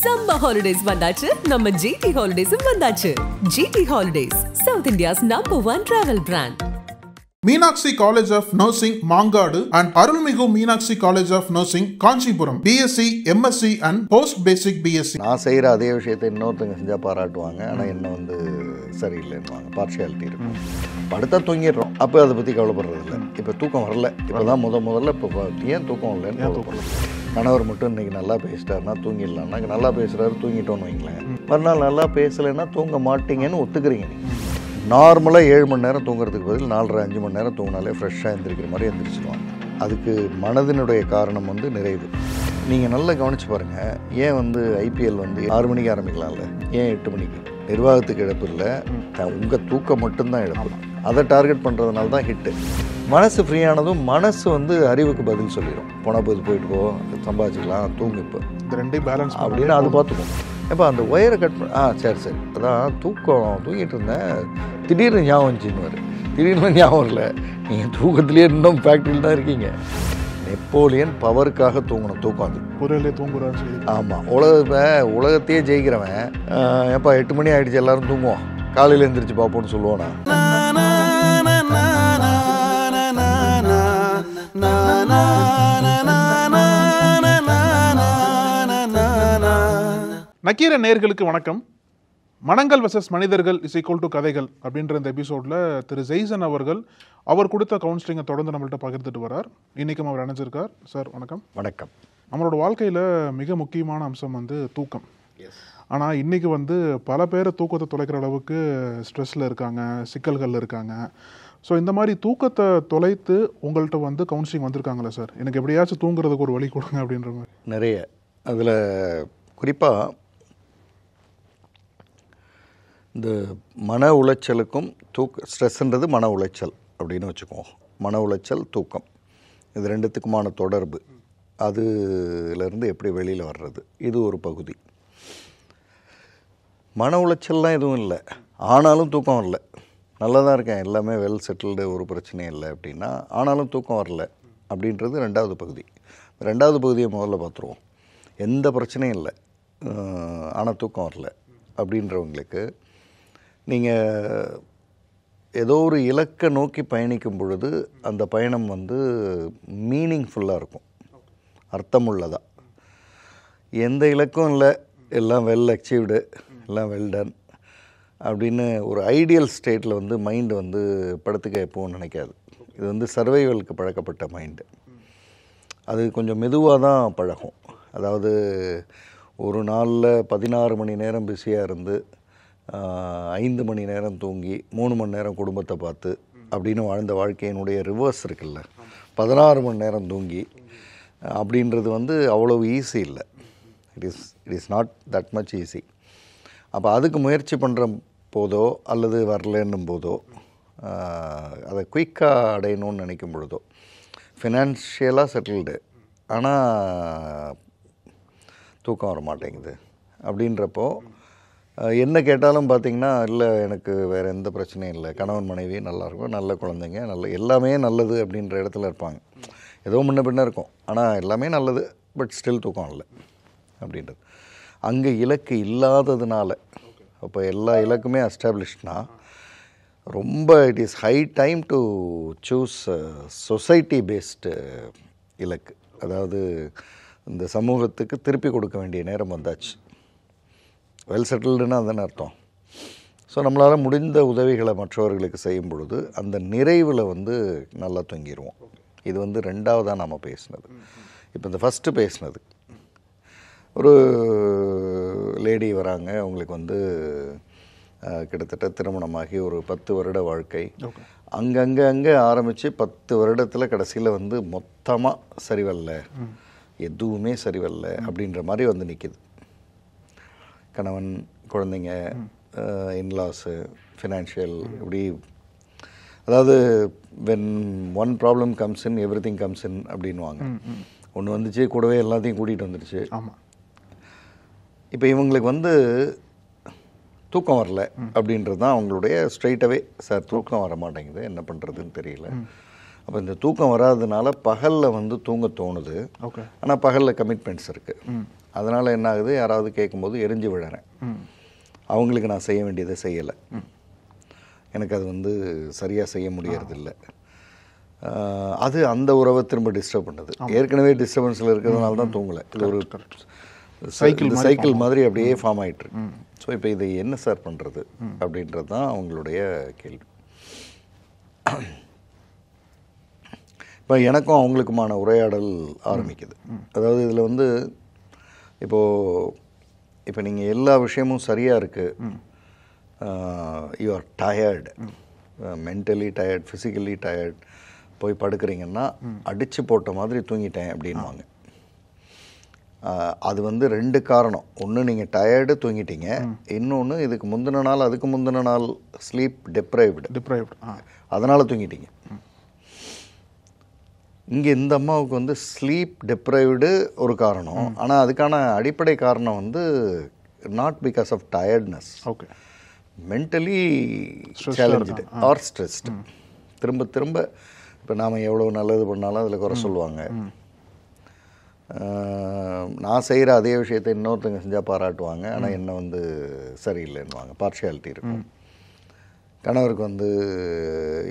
Summer holidays வந்தாச்சு, நம்ம GT Holidays வந்தாச்சு. GT Holidays, South India's #1 travel brand. Meenakshi College of Nursing, Mangadu and Arulmigu Meenakshi College of Nursing, Kanchipuram. BSc, MSc and Post Basic BSc. நான் செய்கிற அதே விஷயத்தை இன்னொருத்தங்க செஞ்சால் பாராட்டுவாங்க, ஆனால் என்ன வந்து சரியில்லைன்னுவாங்க, பார்ஷியாலிட்டி இருக்கும். படுத்தா தூங்கிடுறோம், அப்போ அதை பற்றி கவலைப்படுறதில்ல. இப்போ தூக்கம் வரல, இப்போ தான் முதல்ல இப்போ ஏன் தூக்கம் வரலன்னு கவலைப்படுறது. கணவர் மட்டும் இன்றைக்கி நல்லா பேசிட்டாருன்னா தூங்கிடலாம்னா, நல்லா பேசுகிறாரு தூங்கிட்டோன்னு வைங்களேன். மறுநாள் நல்லா பேசலைன்னா தூங்க மாட்டீங்கன்னு ஒத்துக்கிறீங்க. நீங்கள் நார்மலாக 7 மணி நேரம் தூங்குறதுக்கு பதில் 4.5 மணி நேரம் தூங்கினாலே ஃப்ரெஷ்ஷாக எழுந்திரிக்கிற மாதிரி எழுந்திரிச்சிடுவாங்க. அதுக்கு மனதினுடைய காரணம் வந்து நிறைவு. நீங்கள் நல்லா கவனித்து பாருங்கள், ஏன் வந்து IPL வந்து 6 மணிக்கு ஆரம்பிக்கலாம்ல, ஏன் 8 மணிக்கு? நிர்வாகத்துக்கு இழப்பு இல்லை, உங்கள் தூக்கம் மட்டும்தான் இழப்பு. அதை டார்கெட் பண்ணுறதுனால தான் ஹிட்டு. மனசு ஃப்ரீயானதும் மனசு வந்து அறிவுக்கு பதில் சொல்லிடும். போனால் போயிட்டு போ, சம்பாதிச்சிக்கலாம், தூங்கு இப்போ, இந்த ரெண்டையும் பேலன்ஸ் அப்படின்னு அது பார்த்துக்கும். இப்போ அந்த ஒயரை கட் பண்ண சரி அதான் தூங்கிட்டு இருந்தேன், திடீர்னு ஞாபகம் வந்துச்சுன்னு திடீர்னு ஞாபகம் இல்லை. நீங்கள் தூக்கத்துலேயே இன்னும் ஃபேக்ட்ரியில் தான் இருக்கீங்க. நெப்போலியன் பவருக்காக தூங்கணும், தூக்கம் அது பொருளே தூங்குறான்னு. ஆமாம், உலகத்தையே ஜெயிக்கிறவன் எப்போ 8 மணி ஆகிடுச்சு எல்லோரும் தூங்குவோம், காலையில் எழுந்திரிச்சு பார்ப்போன்னு சொல்லுவோண்ணா. நக்கீர நேயர்களுக்கு வணக்கம். மனங்கள் வெர்சஸ் மனிதர்கள் இஸ் ஈக்குவல் டு கதைகள் அப்படின்ற இந்த எபிசோடில் திரு ஜெய்சன் அவர்கள் அவர் கொடுத்த கவுன்சிலிங்கை தொடர்ந்து நம்மள்கிட்ட பகிர்ந்துட்டு வரார். இன்றைக்கும் அவர் இணைஞ்சிருக்கார். சார் வணக்கம். வணக்கம். நம்மளோட வாழ்க்கையில் மிக முக்கியமான அம்சம் வந்து தூக்கம். ஆனால் இன்றைக்கி வந்து பல பேர் தூக்கத்தை தொலைக்கிற அளவுக்கு ஸ்ட்ரெஸ்ஸில் இருக்காங்க, சிக்கல்கள் இருக்காங்க. ஸோ இந்த மாதிரி தூக்கத்தை தொலைத்து உங்கள்கிட்ட வந்து கவுன்சிலிங் வந்திருக்காங்களா சார்? எனக்கு எப்படியாச்சும் தூங்குறதுக்கு ஒரு வழி கொடுங்க அப்படின்ற மாதிரி. நிறைய அதில் குறிப்பாக இந்த மன உளைச்சலுக்கும் ஸ்ட்ரெஸ்ன்றது மன உளைச்சல் அப்படின்னு வச்சுக்குவோம். மன உளைச்சல், தூக்கம், இது ரெண்டுத்துக்குமான தொடர்பு, அதுலேருந்து எப்படி வெளியில் வர்றது, இது ஒரு பகுதி. மன உளைச்சல்லாம் எதுவும் இல்லை, ஆனாலும் தூக்கம் வரல. நல்லா தான் இருக்கேன், எல்லாமே வெல் செட்டில்டு, ஒரு பிரச்சனையும் இல்லை அப்படின்னா, ஆனாலும் தூக்கம் வரல அப்படின்றது ரெண்டாவது பகுதி. ரெண்டாவது பகுதியை முதல்ல பார்த்துருவோம். எந்த பிரச்சனையும் இல்லை, ஆனால் தூக்கம் வரல அப்படின்றவங்களுக்கு, நீங்கள் ஏதோ ஒரு இலக்கை நோக்கி பயணிக்கும் பொழுது அந்த பயணம் வந்து மீனிங்ஃபுல்லாக இருக்கும், அர்த்தமுள்ளதாக. எந்த இலக்கும் இல்லை, எல்லாம் வெல் அச்சீவ்டு, எல்லாம் வெல் டன் அப்படின்னு ஒரு ஐடியல் ஸ்டேட்டில் வந்து மைண்டு வந்து படுத்துக்க எப்போவும் நினைக்காது. இது வந்து சர்வைவலுக்கு பழக்கப்பட்ட மைண்டு. அது கொஞ்சம் மெதுவாக தான் பழகும். அதாவது ஒரு நாளில் 16 மணி நேரம் பிஸியாக இருந்து 5 மணி நேரம் தூங்கி 3 மணி நேரம் குடும்பத்தை பார்த்து அப்படின்னு வாழ்ந்த வாழ்க்கையினுடைய ரிவர்ஸ் இருக்குல்ல, 16 மணி நேரம் தூங்கி அப்படின்றது வந்து அவ்வளோ ஈஸி இல்லை. It is not that much easy. அப்போ அதுக்கு முயற்சி பண்ணுற போதோ அல்லது வரலன்னும் போதோ, அதை குயிக்காக அடையணும்னு நினைக்கும் பொழுதோ, ஃபினான்ஷியலாக செட்டில்டு ஆனால் தூக்கம் வர மாட்டேங்குது அப்படின்றப்போ, என்ன கேட்டாலும் பார்த்திங்கன்னா, இல்லை எனக்கு வேறு எந்த பிரச்சனையும் இல்லை, கணவன் மனைவி நல்லாயிருக்கும், நல்ல குழந்தைங்க, நல்ல எல்லாமே நல்லது அப்படின்ற இடத்துல இருப்பாங்க. ஏதோ முன்ன பின்ன இருக்கும், ஆனால் எல்லாமே நல்லது, பட் ஸ்டில் தூக்கம் இல்லை அப்படின்றது. அங்கே இலக்கு இல்லாததுனால, அப்போ எல்லா இலக்குமே எஸ்டாப்ளிஷ்ட்னா ரொம்ப it is high time to choose society based இலக்கு. அதாவது இந்த சமூகத்துக்கு திருப்பி கொடுக்க வேண்டிய நேரம் வந்தாச்சு. வெல் செட்டில்டுன்னா அதுதானே அர்த்தம். ஸோ நம்மளால் முடிந்த உதவிகளை மற்றவர்களுக்கு செய்யும் பொழுது அந்த நிறைவில் வந்து நல்லா தூங்கிடுவோம். இது வந்து ரெண்டாவதாக நம்ம பேசினது. இப்போ இந்த ஃபஸ்ட்டு பேசினது, ஒரு லேடி வராங்க, அவங்களுக்கு வந்து கிட்டத்தட்ட திருமணமாகி ஒரு 10 வருட வாழ்க்கை, அங்கே ஆரம்பித்து 10 வருடத்தில் கடைசியில் வந்து மொத்தமாக சரிவல்ல, எதுவுமே சரிவல்ல அப்படின்ற மாதிரி வந்து நிற்கிது. கணவன், குழந்தைங்க, இன்லாஸு, ஃபினான்ஷியல், இப்படி. அதாவது when one problem comes in everything comes in அப்படின்வாங்க. ஒன்று வந்துச்சு, கூடவே எல்லாத்தையும் கூட்டிகிட்டு வந்துடுச்சு. ஆமாம். இப்போ இவங்களுக்கு வந்து தூக்கம் வரல அப்படின்றது தான் அவங்களுடைய ஸ்ட்ரைட்டாகவே, சார் தூக்கம் வர மாட்டேங்குது, என்ன பண்ணுறதுன்னு தெரியல அப்போ இந்த தூக்கம் வராததுனால பகலில் வந்து தூங்க தோணுது. ஓகே. ஆனால் பகலில் கமிட்மெண்ட்ஸ் இருக்குது. அதனால் என்ன ஆகுது, யாராவது கேட்கும்போது எரிஞ்சு விழறேன். அவங்களுக்கு நான் செய்ய வேண்டியதை செய்யலை. எனக்கு அது வந்து சரியாக செய்ய முடியறதில்ல. அது அந்த உறவை திரும்ப டிஸ்டர்ப் பண்ணுது. ஏற்கனவே டிஸ்டர்பன்ஸில் இருக்கிறதுனால தான் தூங்கலை. இது ஒரு சைக்கிள் மாதிரி அப்படியே ஃபார்ம் ஆகிட்டுருக்கு. ஸோ இப்போ இதை என்ன சார் பண்ணுறது அப்படின்றது தான் அவங்களுடைய கேள்வி. இப்போ எனக்கும் அவங்களுக்குமான உரையாடல் ஆரம்பிக்குது. அதாவது இதில் வந்து இப்போ நீங்கள் எல்லா விஷயமும் சரியாக இருக்குது, you are tired, mentally tired, physically tired, போய் படுக்கிறீங்கன்னா அடித்து போட்ட மாதிரி தூங்கிட்டேன் அப்படின்வாங்க. அது வந்து 2 காரணம். ஒன்று நீங்கள் டயர்டு தூங்கிட்டீங்க, இன்னொன்று இதுக்கு முந்தின நாள் அதுக்கு முந்தின நாள் ஸ்லீப் டிப்ரைவ்டு அதனால் தூங்கிட்டீங்க. இங்கே இந்த அம்மாவுக்கு வந்து ஸ்லீப் டிப்ரைவ்டு ஒரு காரணம், ஆனால் அதுக்கான அடிப்படை காரணம் வந்து not because of tiredness, okay, mentally challenge or stressed. திரும்ப திரும்ப இப்போ நாம் எவ்வளோ நல்லது பண்ணாலும் அதில் குறை சொல்லுவாங்க. நான் செய்கிற அதே விஷயத்தை இன்னொருத்தங்க செஞ்சால் பாராட்டுவாங்க, ஆனால் என்னை வந்து சரியில்லைன்னுவாங்க. பார்ஷியாலிட்டி இருக்கும். கணவருக்கு வந்து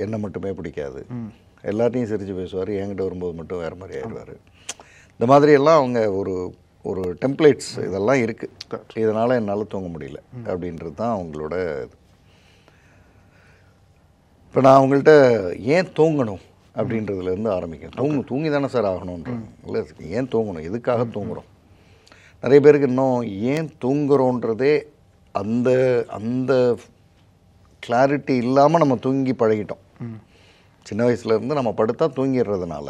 என்னை மட்டுமே பிடிக்காது, எல்லாத்தையும் சிரித்து பேசுவார், என்கிட்ட வரும்போது மட்டும் வேறு மாதிரி ஆயிடுவார். இந்த மாதிரியெல்லாம் அவங்க ஒரு டெம்ப்ளேட்ஸ் இதெல்லாம் இருக்குது. இதனால் என்னால் தூங்க முடியல அப்படின்றது தான் அவங்களோட இது. இப்போ நான் அவங்கள்ட்ட ஏன் தூங்கணும் அப்படின்றதுலேருந்து ஆரம்பிக்கிறேன். தூங்கி தானே சார் ஆகணுன்றாங்க. இல்லை, ஏன் தூங்கணும், எதுக்காக தூங்குகிறோம்? நிறைய பேருக்கு இன்னும் ஏன் தூங்குறோன்றதே அந்த அந்த கிளாரிட்டி இல்லாமல் நம்ம தூங்கி பழகிட்டோம். சின்ன வயசுலேருந்து நம்ம படுத்தா தூங்கிடுறதுனால,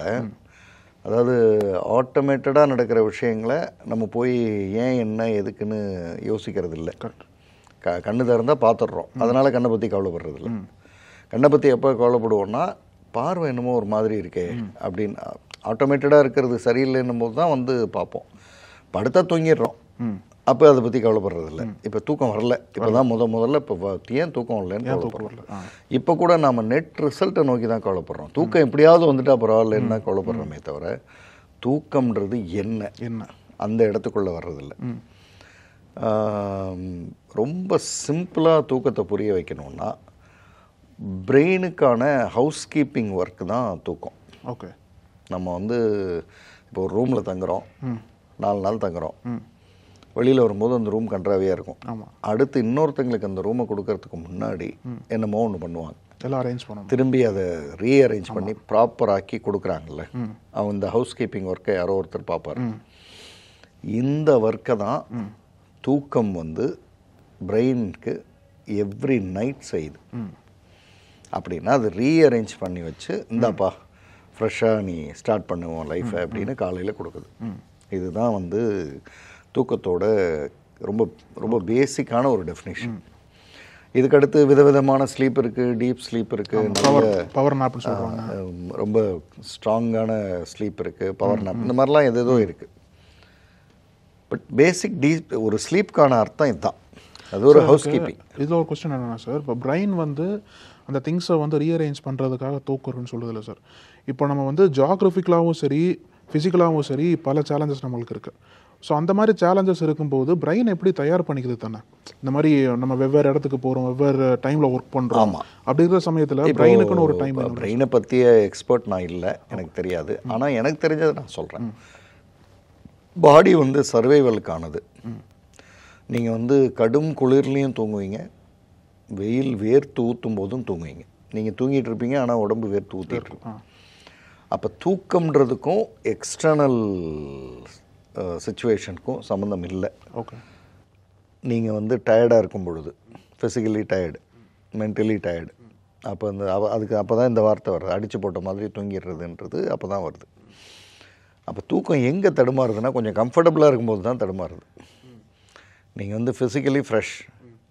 அதாவது ஆட்டோமேட்டடாக நடக்கிற விஷயங்களை நம்ம போய் ஏன் என்ன எதுக்குன்னு யோசிக்கிறது இல்லை. கண்ணு திறந்தால் பார்த்துடுறோம், அதனால் கண்ணை பற்றி கவலைப்படுறதில்ல. கண்ணை பற்றி எப்போ கவலைப்படுவோன்னா, பார்வை என்னமோ ஒரு மாதிரி இருக்கே அப்படின்னு ஆட்டோமேட்டடாக இருக்கிறது சரியில்லைன்னும் போது தான் வந்து பார்ப்போம். படுத்தா தூங்கிடுறோம், அப்போ அதை பற்றி கவலைப்படுறதில்ல. இப்போ தூக்கம் வரல, இப்போ தான் முதல்ல இப்போ ஏன் தூக்கம் வரலன்னு கவலைப்படுறோம். இப்போ கூட நம்ம நெட் ரிசல்ட்டை நோக்கி தான் கவலைப்படுறோம். தூக்கம் எப்படியாவது வந்துட்டா பரவாயில்லன்னு தான் கவலைப்படுறோமே தவிர, தூக்கம்ன்றது என்ன அந்த இடத்துக்குள்ளே வர்றதில்ல. ரொம்ப சிம்பிளாக தூக்கத்தை புரிய வைக்கணும்னா, பிரெயினுக்கான ஹவுஸ் கீப்பிங் ஒர்க் தான் தூக்கம். ஓகே. நம்ம வந்து இப்போ ஒரு ரூமில் தங்குறோம், 4 நாள் தங்குறோம், வெளியில் வரும்போது அந்த ரூம் கன்றாவியாக இருக்கும். அடுத்து இன்னொருத்தங்களுக்கு அந்த ரூமை கொடுக்கறதுக்கு முன்னாடி என்னமோ ஒன்று பண்ணுவாங்க, எல்லாம் அரேஞ்ச் பண்ணுவோம், திரும்பி அதை ரீஅரேஞ்ச் பண்ணி ப்ராப்பராக்கி கொடுக்குறாங்கல்ல. அவங்க இந்த ஹவுஸ் கீப்பிங் ஒர்க்கை யாரோ ஒருத்தர் பார்ப்பார். இந்த ஒர்க்கை தான் தூக்கம் வந்து பிரெயினுக்கு எவ்ரி நைட் செய்யுது. அப்படின்னா அது ரீஅரேஞ்ச் பண்ணி வச்சு, இந்தாப்பா ஃப்ரெஷ்ஷாக நீ ஸ்டார்ட் பண்ணுவோம் லைஃப்பை அப்படின்னு காலையில் கொடுக்குது. இதுதான் வந்து தூக்கத்தோட ரொம்ப ரொம்ப பேசிக்கான ஒரு டெஃபினேஷன். இதுக்கடுத்து விதவிதமான ஸ்லீப் இருக்குது, டீப் ஸ்லீப் இருக்குது, பவர் நாப்னு சொல்கிறாங்க, ரொம்ப ஸ்ட்ராங்கான ஸ்லீப் இருக்குது, பவர் நாப், இந்த மாதிரிலாம் எதோ இருக்குது. பட் பேசிக் டீப் ஒரு ஸ்லீப்கான அர்த்தம் இதுதான். அது ஒரு ஹவுஸ் கீப்பிங். இதில் ஒரு கொஸ்டின் என்னென்னா சார், இப்போ பிரெயின் வந்து அந்த திங்ஸை வந்து ரீஅரேஞ்ச் பண்ணுறதுக்காக தூக்குறதுன்னு சொல்லுதில்ல சார். இப்போ நம்ம வந்து ஜியாகிரபிக்கலாகவும் சரி ஃபிசிக்கலாகவும் சரி பல சேலஞ்சஸ் நம்மளுக்கு இருக்குது. ஸோ அந்த மாதிரி சேலஞ்சஸ் இருக்கும்போது பிரெயின் எப்படி தயார் பண்ணிக்குது தானே? இந்த மாதிரி நம்ம வெவ்வேறு இடத்துக்கு போகிறோம், வெவ்வேறு டைமில் ஒர்க் பண்ணுறோம், அப்படி இருக்கிற சமயத்தில் பிரெயினுக்குன்னு ஒரு டைம். பிரெயினை பற்றிய எக்ஸ்பர்ட் நான் இல்லை, எனக்கு தெரியாது. ஆனால் எனக்கு தெரிஞ்சதை நான் சொல்கிறேன். பாடி வந்து சர்வைவலுக்கானது. நீங்கள் வந்து கடும் குளிர்லேயும் தூங்குவீங்க, வெயில் வேர்த்து ஊற்றும் போதும் தூங்குவீங்க. நீங்கள் தூங்கிட்டு இருப்பீங்க, ஆனால் உடம்பு வேர்த்து ஊற்றிட்டு இருக்கும். அப்போ தூக்கம்ன்றதுக்கும் எக்ஸ்டர்னல் சிச்சுவேஷனுக்கும் சம்மந்தம் இல்லை. ஓகே. நீங்கள் வந்து டயர்டாக இருக்கும் பொழுது, ஃபிசிக்கலி டயர்டு, மென்டலி டயர்டு, அப்போ அந்த அதுக்கு அப்போ தான் இந்த வார்த்தை வருது, அடித்து போட்ட மாதிரி தூங்கிடுறதுன்றது அப்போ தான் வருது. அப்போ தூக்கம் எங்கே தடுமாறுதுன்னா, கொஞ்சம் கம்ஃபர்டபுளாக இருக்கும்போது தான் தடுமாறுது. நீங்கள் வந்து ஃபிசிக்கலி ஃப்ரெஷ்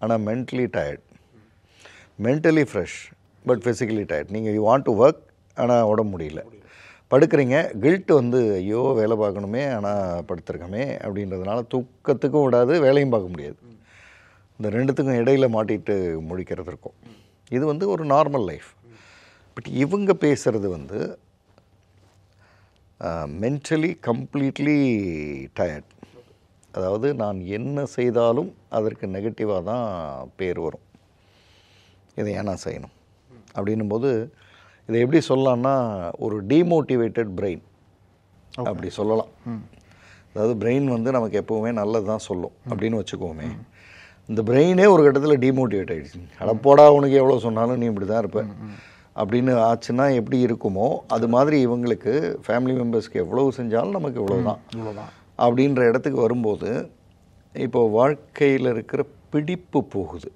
ஆனால் mentally tired, mentally fresh but physically tired. நீங்கள் யூ வாண்ட் டு ஒர்க் ஆனால் உடம்பு முடியல, படுக்கிறீங்க, கில்ட்டு வந்து ஐயோ வேலை பார்க்கணுமே ஆனால் படுத்துருக்கமே அப்படின்றதுனால தூக்கத்துக்கும் விடாது, வேலையும் பார்க்க முடியாது. இந்த ரெண்டுத்துக்கும் இடையில் மாட்டிட்டு முழிக்கிறது இருக்கும். இது வந்து ஒரு நார்மல் லைஃப். பட் இவங்க பேசுகிறது வந்து மென்டலி கம்ப்ளீட்லி டயர்ட். அதாவது நான் என்ன செய்தாலும் அதற்கு நெகட்டிவாக தான் பேர் வரும். இதை ஏன் நான் செய்யணும் அப்படின்னும்போது இதை எப்படி சொல்லலாம்னா ஒரு டீமோட்டிவேட்டட் பிரெயின் அப்படி சொல்லலாம். அதாவது பிரெயின் வந்து நமக்கு எப்போவுமே நல்லது தான் சொல்லும் அப்படின்னு வச்சுக்கோமே. இந்த பிரெயினே ஒரு கட்டத்தில் டீமோட்டிவேட் ஆகிடுச்சு. அடப்போடா உனக்கு எவ்வளோ சொன்னாலும் நீ இப்படி தான் இருப்ப அப்படின்னு ஆச்சுன்னா எப்படி இருக்குமோ அது மாதிரி இவங்களுக்கு ஃபேமிலி மெம்பர்ஸ்க்கு எவ்வளவு செஞ்சாலும் நமக்கு இவ்வளோதான் அப்படின்ற இடத்துக்கு வரும்போது இப்போ வாழ்க்கையில் இருக்கிற பிடிப்பு போகுது,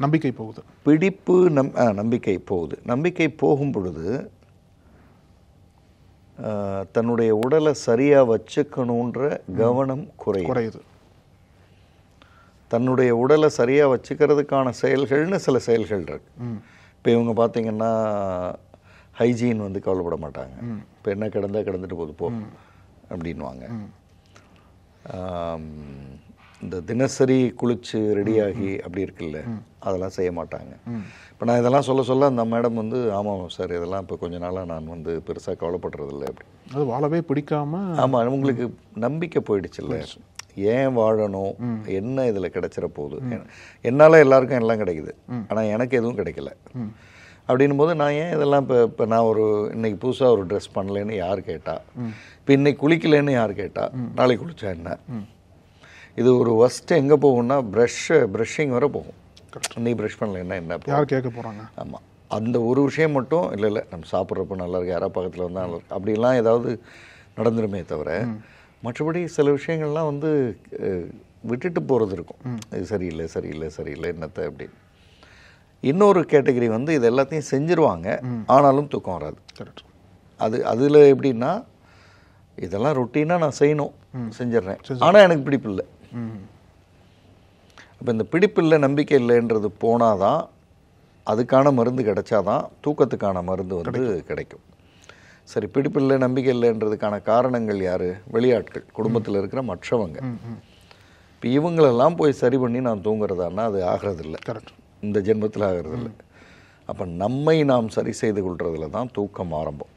நம்பிக்கை போகுது. பிடிப்பு நம்பிக்கை போகுது. நம்பிக்கை போகும் பொழுது தன்னுடைய உடலை சரியாக வச்சுக்கணுன்ற கவனம் குறையுது. தன்னுடைய உடலை சரியாக வச்சுக்கிறதுக்கான செயல்கள்னு சில செயல்கள் இருக்கு. இப்போ இவங்க பார்த்தீங்கன்னா ஹைஜீன் வந்து கவலைப்பட மாட்டாங்க. இப்போ என்ன கிடந்தா கிடந்துட்டு போகுது போ அப்படின்வாங்க. இந்த தினசரி குளிச்சு ரெடியாகி அப்படி இருக்குல்ல, அதெல்லாம் செய்ய மாட்டாங்க. இப்போ நான் இதெல்லாம் சொல்ல அந்த மேடம் வந்து ஆமாம் சார் இதெல்லாம் இப்போ கொஞ்ச நாளாக நான் வந்து பெருசாக கவலைப்படுறதில்லை அப்படி. அது வாழவே பிடிக்காம. ஆமாம், உங்களுக்கு நம்பிக்கை போயிடுச்சுல்ல. ஏன் வாழணும், என்ன இதில் கிடைச்சிட போகுது, என்னால் எல்லாருக்கும் எல்லாம் கிடைக்குது ஆனால் எனக்கு எதுவும் கிடைக்கல அப்படின்னும் போது நான் ஏன் இதெல்லாம் இப்போ நான் ஒரு இன்னைக்கு புதுசாக ஒரு ட்ரெஸ் பண்ணலேன்னு யார் கேட்டா, இப்போ இன்னைக்கு குளிக்கலன்னு யார் கேட்டா, நாளைக்கு குளிச்சா என்ன. இது ஒரு ஒஸ்ட்டு எங்கே போகும்னா ப்ரஷ்ஷிங் வர போகும். இன்னைக்கு ப்ரஷ் பண்ணலைன்னா என்ன யார் கேட்க போகிறாங்க. ஆமாம், அந்த ஒரு விஷயம் மட்டும் இல்லை நம்ம சாப்பிட்றப்ப நல்லா இருக்கு, யாராவது பக்கத்தில் வந்தால் நல்லா இருக்கு அப்படிலாம் ஏதாவது நடந்துருமே தவிர மற்றபடி சில விஷயங்கள்லாம் வந்து விட்டுட்டு போகிறது இருக்கும். இது சரியில்லை என்னத்தை அப்படி. இன்னொரு கேட்டகரி வந்து இது எல்லாத்தையும் செஞ்சுருவாங்க ஆனாலும் தூக்கம் வராது. அதில் எப்படின்னா இதெல்லாம் ரொட்டீனாக நான் செய்யணும் செஞ்சிடறேன் ஆனால் எனக்கு பிடிப்பு இல்லை. அப்போ இந்த பிடிப்பு இல்லை நம்பிக்கை இல்லைன்றது போனாதான் அதுக்கான மருந்து கிடைச்சாதான் தூக்கத்துக்கான மருந்து வந்து கிடைக்கும். சரி, பிடிப்பில்லை நம்பிக்கை இல்லைன்றதுக்கான காரணங்கள் யார்? வெளியாட்கள், குடும்பத்தில் இருக்கிற மற்றவங்க. இப்போ இவங்களெல்லாம் போய் சரி பண்ணி நான் தூங்குறதான்னா அது ஆகிறதில்ல, இந்த ஜென்மத்தில் ஆகிறதில்ல. அப்போ நம்மை நாம் சரி செய்து கொள்றதுல தான் தூக்கம் ஆரம்பம்.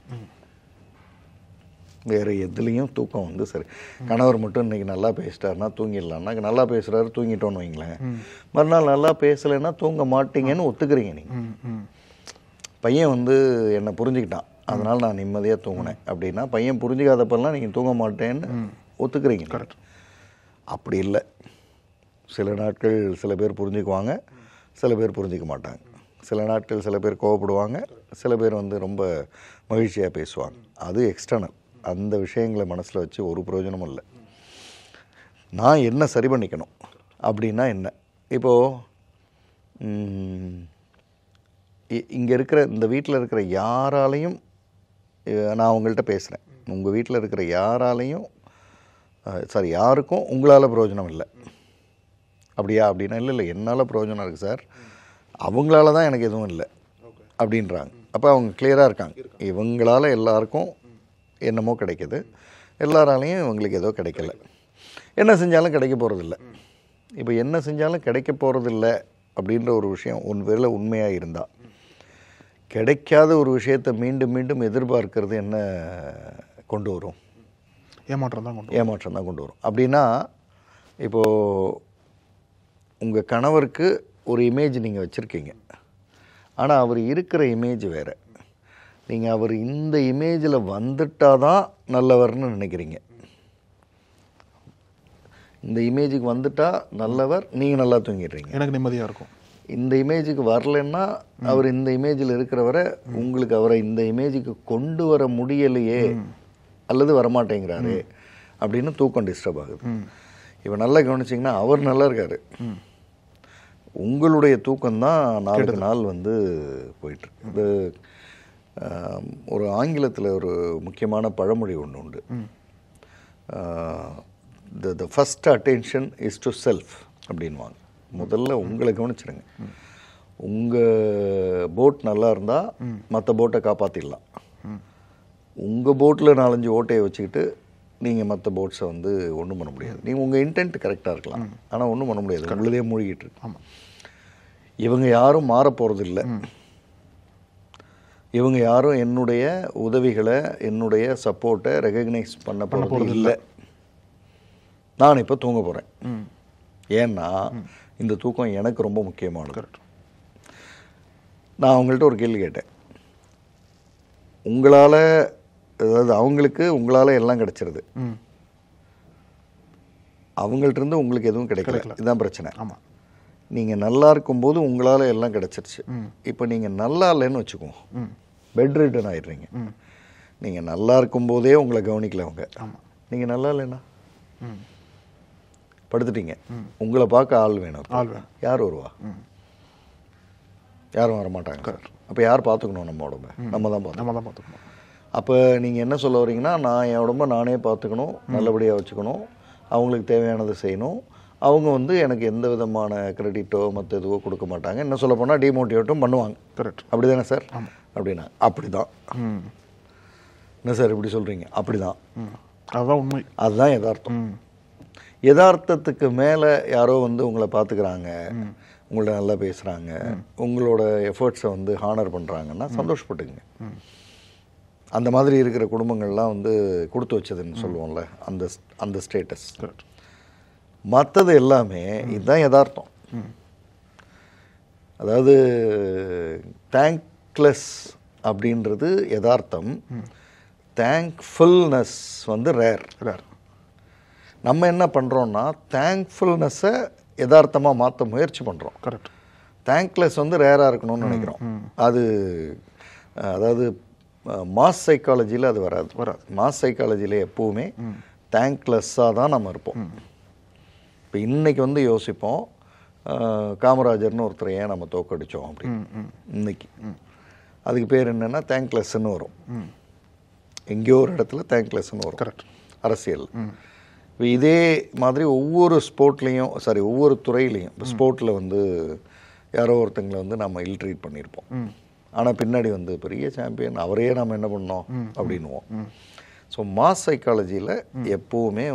வேறு எதுலேயும் தூக்கம் வந்து சரி. கணவர் மட்டும் இன்றைக்கி நல்லா பேசிட்டாருன்னா தூங்கிடலான்னா, நல்லா பேசுகிறாரு தூங்கிட்டோன்னு வைங்களேன், மறுநாள் நல்லா பேசலைன்னா தூங்க மாட்டீங்கன்னு ஒத்துக்கிறீங்க நீங்கள். பையன் வந்து என்னை புரிஞ்சுக்கிட்டான் அதனால் நான் நிம்மதியாக தூங்கினேன் அப்படின்னா, பையன் புரிஞ்சுக்காதப்பெல்லாம் நீங்கள் தூங்க மாட்டேன்னு ஒத்துக்கிறீங்க. கரெக்ட். அப்படி இல்லை. சில நாட்கள் சில பேர் புரிஞ்சுக்குவாங்க, சில பேர் புரிஞ்சிக்க மாட்டாங்க. சில நாட்கள் சில பேர் கோவப்படுவாங்க, சில பேர் வந்து ரொம்ப மகிழ்ச்சியாக பேசுவாங்க. அது எக்ஸ்டர்னல். அந்த விஷயங்களை மனசில் வச்சு ஒரு பிரயோஜனமும் இல்லை. நான் என்ன சரி பண்ணிக்கணும் அப்படின்னா என்ன? இப்போது இங்கே இருக்கிற இந்த வீட்டில் இருக்கிற யாராலையும் நான் உங்கள்கிட்ட பேசுகிறேன், உங்கள் வீட்டில் இருக்கிற யாராலையும் யாருக்கும் உங்களால் பிரயோஜனம் இல்லை அப்படியா அப்படின்னா, இல்லை என்னால் பிரயோஜனம் இருக்குது சார், அவங்களால தான் எனக்கு எதுவும் இல்லை அப்படின்றாங்க. அப்போ அவங்க கிளியராக இருக்காங்க, இவங்களால் எல்லாருக்கும் என்னமோ கிடைக்கிது, எல்லாராலையும் இவங்களுக்கு ஏதோ கிடைக்கல, என்ன செஞ்சாலும் கிடைக்க போகிறதில்ல. இப்போ என்ன செஞ்சாலும் கிடைக்க போகிறதில்ல அப்படின்ற ஒரு விஷயம் வேளை உண்மையாக இருந்தால், கிடைக்காத ஒரு விஷயத்தை மீண்டும் மீண்டும் எதிர்பார்க்கறது என்ன கொண்டு வரும்? ஏமாற்றம் தான் கொண்டு வரும். அப்படின்னா இப்போது உங்கள் கணவருக்கு ஒரு இமேஜ் நீங்கள் வச்சுருக்கீங்க, ஆனால் அவர் இருக்கிற இமேஜ் வேறு. நீங்கள் அவர் இந்த இமேஜில் வந்துட்டால் தான் நல்லவர்னு நினைக்கிறீங்க. இந்த இமேஜுக்கு வந்துட்டால் நல்லவர், நீங்கள் நல்லா தூங்கிடுறீங்க, எனக்கு நிம்மதியாக இருக்கும். இந்த இமேஜுக்கு வரலன்னா அவர் இந்த இமேஜில் இருக்கிறவரை உங்களுக்கு அவரை இந்த இமேஜுக்கு கொண்டு வர முடியலையே அல்லது வரமாட்டேங்கிறாரு அப்படின்னு தூக்கம் டிஸ்டர்ப் ஆகுது. இப்போ நல்லா கவனிச்சிங்கன்னா அவர் நல்லா இருக்காரு, உங்களுடைய தூக்கம்தான் நாளுக்கு நாள் வந்து போயிட்டுருக்கு. இது ஒரு ஆங்கிலத்தில் ஒரு முக்கியமான பழமொழி ஒன்று உண்டு, the first attention is to self அப்படின்வாங்க. முதல்ல உங்களை கவனிச்சிடுங்க. உங்கள் போட் நல்லா இருந்தால் மற்ற போட்டை காப்பாற்றிடலாம். உங்கள் போட்டில் 4-5 ஓட்டையை வச்சுக்கிட்டு நீங்கள் மற்ற போட்ஸை வந்து ஒன்றும் பண்ண முடியாது. நீங்கள் உங்கள் இன்டென்ட் கரெக்டாக இருக்கலாம், ஆனால் ஒன்றும் பண்ண முடியாது, உங்களதே மூழ்கிட்டு இருக்கு. இவங்க யாரும் மாற போகிறது இல்லை. இவங்க யாரும் என்னுடைய உதவிகளை, என்னுடைய சப்போர்ட்டை ரெகக்னைஸ் பண்ண போகிறது இல்லை. நான் இப்போ தூங்க போகிறேன். ஏன்னா இந்த தூக்கம் எனக்கு ரொம்ப முக்கியமானது. நான் அவங்கள்ட்ட ஒரு கேள்வி கேட்டேன். உங்களால், அதாவது அவங்களுக்கு உங்களால் எல்லாம் கிடைச்சிருது, அவங்கள்ட்ட உங்களுக்கு எதுவும் கிடைக்கல. இதுதான் பிரச்சனை. ஆமாம். நீங்கள் நல்லா இருக்கும்போது உங்களால் எல்லாம் கிடைச்சிருச்சு. இப்போ நீங்கள் நல்லா இல்லைன்னு வச்சுக்குவோம், பெட் ரிட்டன் ஆயிடுறீங்க. நீங்கள் நல்லா இருக்கும்போதே உங்களை கவனிக்கல அவங்க. நீங்கள் நல்லா இல்லைன்னா படுத்துட்டீங்க. உங்களை பார்க்க ஆள் வேணும். யார் வருவா? யாரும் வரமாட்டாங்க. அப்போ யார் பார்த்துக்கணும் நம்ம உடம்பை? நம்ம தான் பார்த்துக்கணும். அப்போ நீங்கள் என்ன சொல்ல வரீங்கன்னா, நான் என் உடம்பை நானே பார்த்துக்கணும், நல்லபடியாக வச்சுக்கணும், அவங்களுக்கு தேவையானதை செய்யணும். அவங்க எனக்கு எந்த விதமான கிரெடிட்டோ மற்ற எதுவோ கொடுக்க மாட்டாங்க. என்ன சொல்ல போனால் டிமோட்டிவேட்டும் பண்ணுவாங்க. கரெக்ட். அப்படி தானே சார்? அப்படின்னா அப்படி தான். என்ன சார் இப்படி சொல்கிறீங்க? அப்படி தான். அதுதான் உண்மை. அதுதான் யதார்த்தம். யதார்த்தத்துக்கு மேலே யாரோ உங்களை பார்த்துக்கிறாங்க, உங்கள்ட்ட நல்லா பேசுகிறாங்க, உங்களோட எஃபர்ட்ஸை ஹானர் பண்ணுறாங்கன்னா சந்தோஷப்பட்டுக்குங்க. அந்த மாதிரி இருக்கிற குடும்பங்கள்லாம் கொடுத்து வச்சதுன்னு சொல்லுவோம்ல, அந்த ஸ்டேட்டஸ். மற்றது எல்லாமே இதுதான் யதார்த்தம். அதாவது தேங்க்லெஸ் அப்படின்றது யதார்த்தம், தேங்க்ஃபுல்னஸ் ரேர். நம்ம என்ன பண்ணுறோன்னா, தேங்க்ஃபுல்னஸை யதார்த்தமாக மாற்ற முயற்சி பண்ணுறோம். கரெக்ட். தேங்க்லெஸ் ரேராக இருக்கணும்னு நினைக்கிறோம். அது அதாவது மாஸ் சைக்காலஜியில் அது வராது. மாஸ் சைக்காலஜியில் எப்போவுமே தேங்க்லெஸ்ஸாக தான் நம்ம இருப்போம். இப்போ இன்றைக்கி யோசிப்போம், காமராஜர்னு ஒருத்தர் ஏன் நம்ம தோக்கடித்தோம் அப்படின்னு. இன்னைக்கு அதுக்கு பேர் என்னென்னா தேங்க்லெஸ்ன்னு வரும். எங்கேயோ ஒரு இடத்துல தேங்க்லெஸ்ன்னு வரும். கரெக்ட். அரசியல். இப்போ இதே மாதிரி ஒவ்வொரு ஸ்போர்ட்லேயும், ஒவ்வொரு துறையிலையும், இப்போ ஸ்போர்ட்டில் யாரோ ஒருத்தங்களை நம்ம இல் ட்ரீட் பண்ணியிருப்போம். ஆனால் பின்னாடி பெரிய சாம்பியன் அவரையே நம்ம என்ன பண்ணோம் அப்படின்வோம். ஸோ மாஸ் சைக்காலஜியில் எப்போவுமே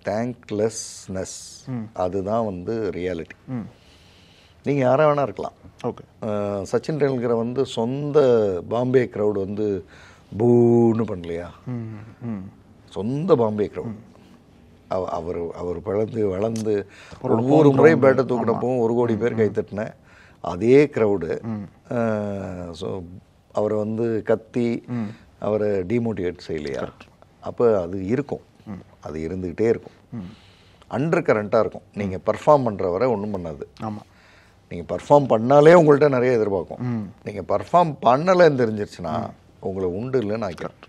தேங்க்லெஸ்னஸ் அதுதான் ரியாலிட்டி. நீங்கள் யாராக வேணா இருக்கலாம். ஓகே. சச்சின் டெண்டுல்கரை சொந்த பாம்பே க்ரௌடு பூன்னு பண்ணலையா? சொந்த பாம்பே க்ரௌட். அவர் வளர்ந்து ஒவ்வொரு முறை பேட்டை தூக்கினப்போ 1 கோடி பேர் கைத்தட்டின அதே க்ரௌடு ஸோ அவரை கத்தி அவரை டிமோட்டிவேட் செய்யலையா? அப்போ அது இருக்கும், அது இருந்துக்கிட்டே இருக்கும், அண்டர் கரண்ட்டாக இருக்கும். நீங்கள் பர்ஃபார்ம் பண்ணுற வரை ஒன்றும் பண்ணாது. ஆமாம். நீங்கள் பர்ஃபார்ம் பண்ணாலே உங்கள்கிட்ட நிறைய எதிர்பார்க்கும். நீங்கள் பர்ஃபார்ம் பண்ணலைன்னு தெரிஞ்சிருச்சுன்னா உங்களை உண்டு இல்லைன்னு ஆக்கிடும்.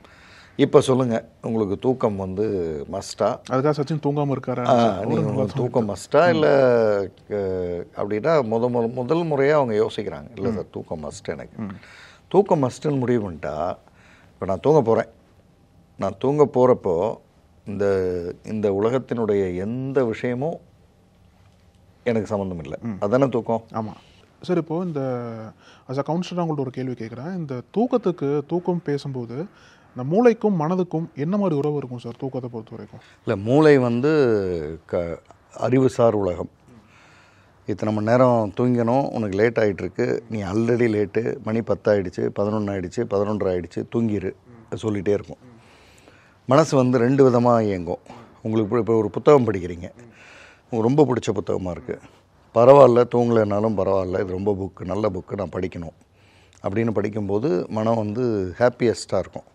இப்போ சொல்லுங்கள், உங்களுக்கு தூக்கம் மஸ்டா? அதுக்காக சச்சின் தூங்காமல் இருக்காரா? நீங்கள் தூக்கம் மஸ்டா இல்லை அப்படின்னா முதல் முறையாக அவங்க யோசிக்கிறாங்க, இல்லை சார் தூக்கம் மஸ்ட், எனக்கு தூக்கம் மஸ்ட்டுன்னு முடிவு பண்ணிட்டா, இப்போ நான் தூங்க போகிறேன், நான் தூங்க போகிறப்போ இந்த உலகத்தினுடைய எந்த விஷயமும் எனக்கு சம்மந்தம் இல்லை. அதுதானே தூக்கம்? ஆமாம். சார், இப்போது இந்த அஸ் அ கவுன்சிலராக உங்கள்ட்ட ஒரு கேள்வி கேட்குறேன். இந்த தூக்கம் பேசும்போது இந்த மூளைக்கும் மனதுக்கும் என்ன மாதிரி உறவு இருக்கும் சார் தூக்கத்தை பொறுத்த வரைக்கும்? இல்லை, மூளை அறிவுசார் உலகம். இத்தனை மணி நேரம் தூங்கணும், உனக்கு லேட் ஆகிட்டுருக்கு, நீ ஆல்ரெடி லேட்டு, மணி 10 ஆகிடுச்சு, 11 ஆகிடுச்சு, 11:30 ஆகிடுச்சு, தூங்கிடு சொல்லிகிட்டே இருக்கும். மனசு 2 விதமாக இயங்கும். உங்களுக்கு இப்போ ஒரு புத்தகம் படிக்கிறீங்க, உங்களுக்கு ரொம்ப பிடிச்ச புத்தகமாக இருக்குது, பரவாயில்ல தூங்கலைனாலும் பரவாயில்ல, இது ரொம்ப நல்ல புக்கு, நான் படிக்கணும் அப்படின்னு படிக்கும்போது மனம் ஹாப்பியஸ்ட்டாக இருக்கும்.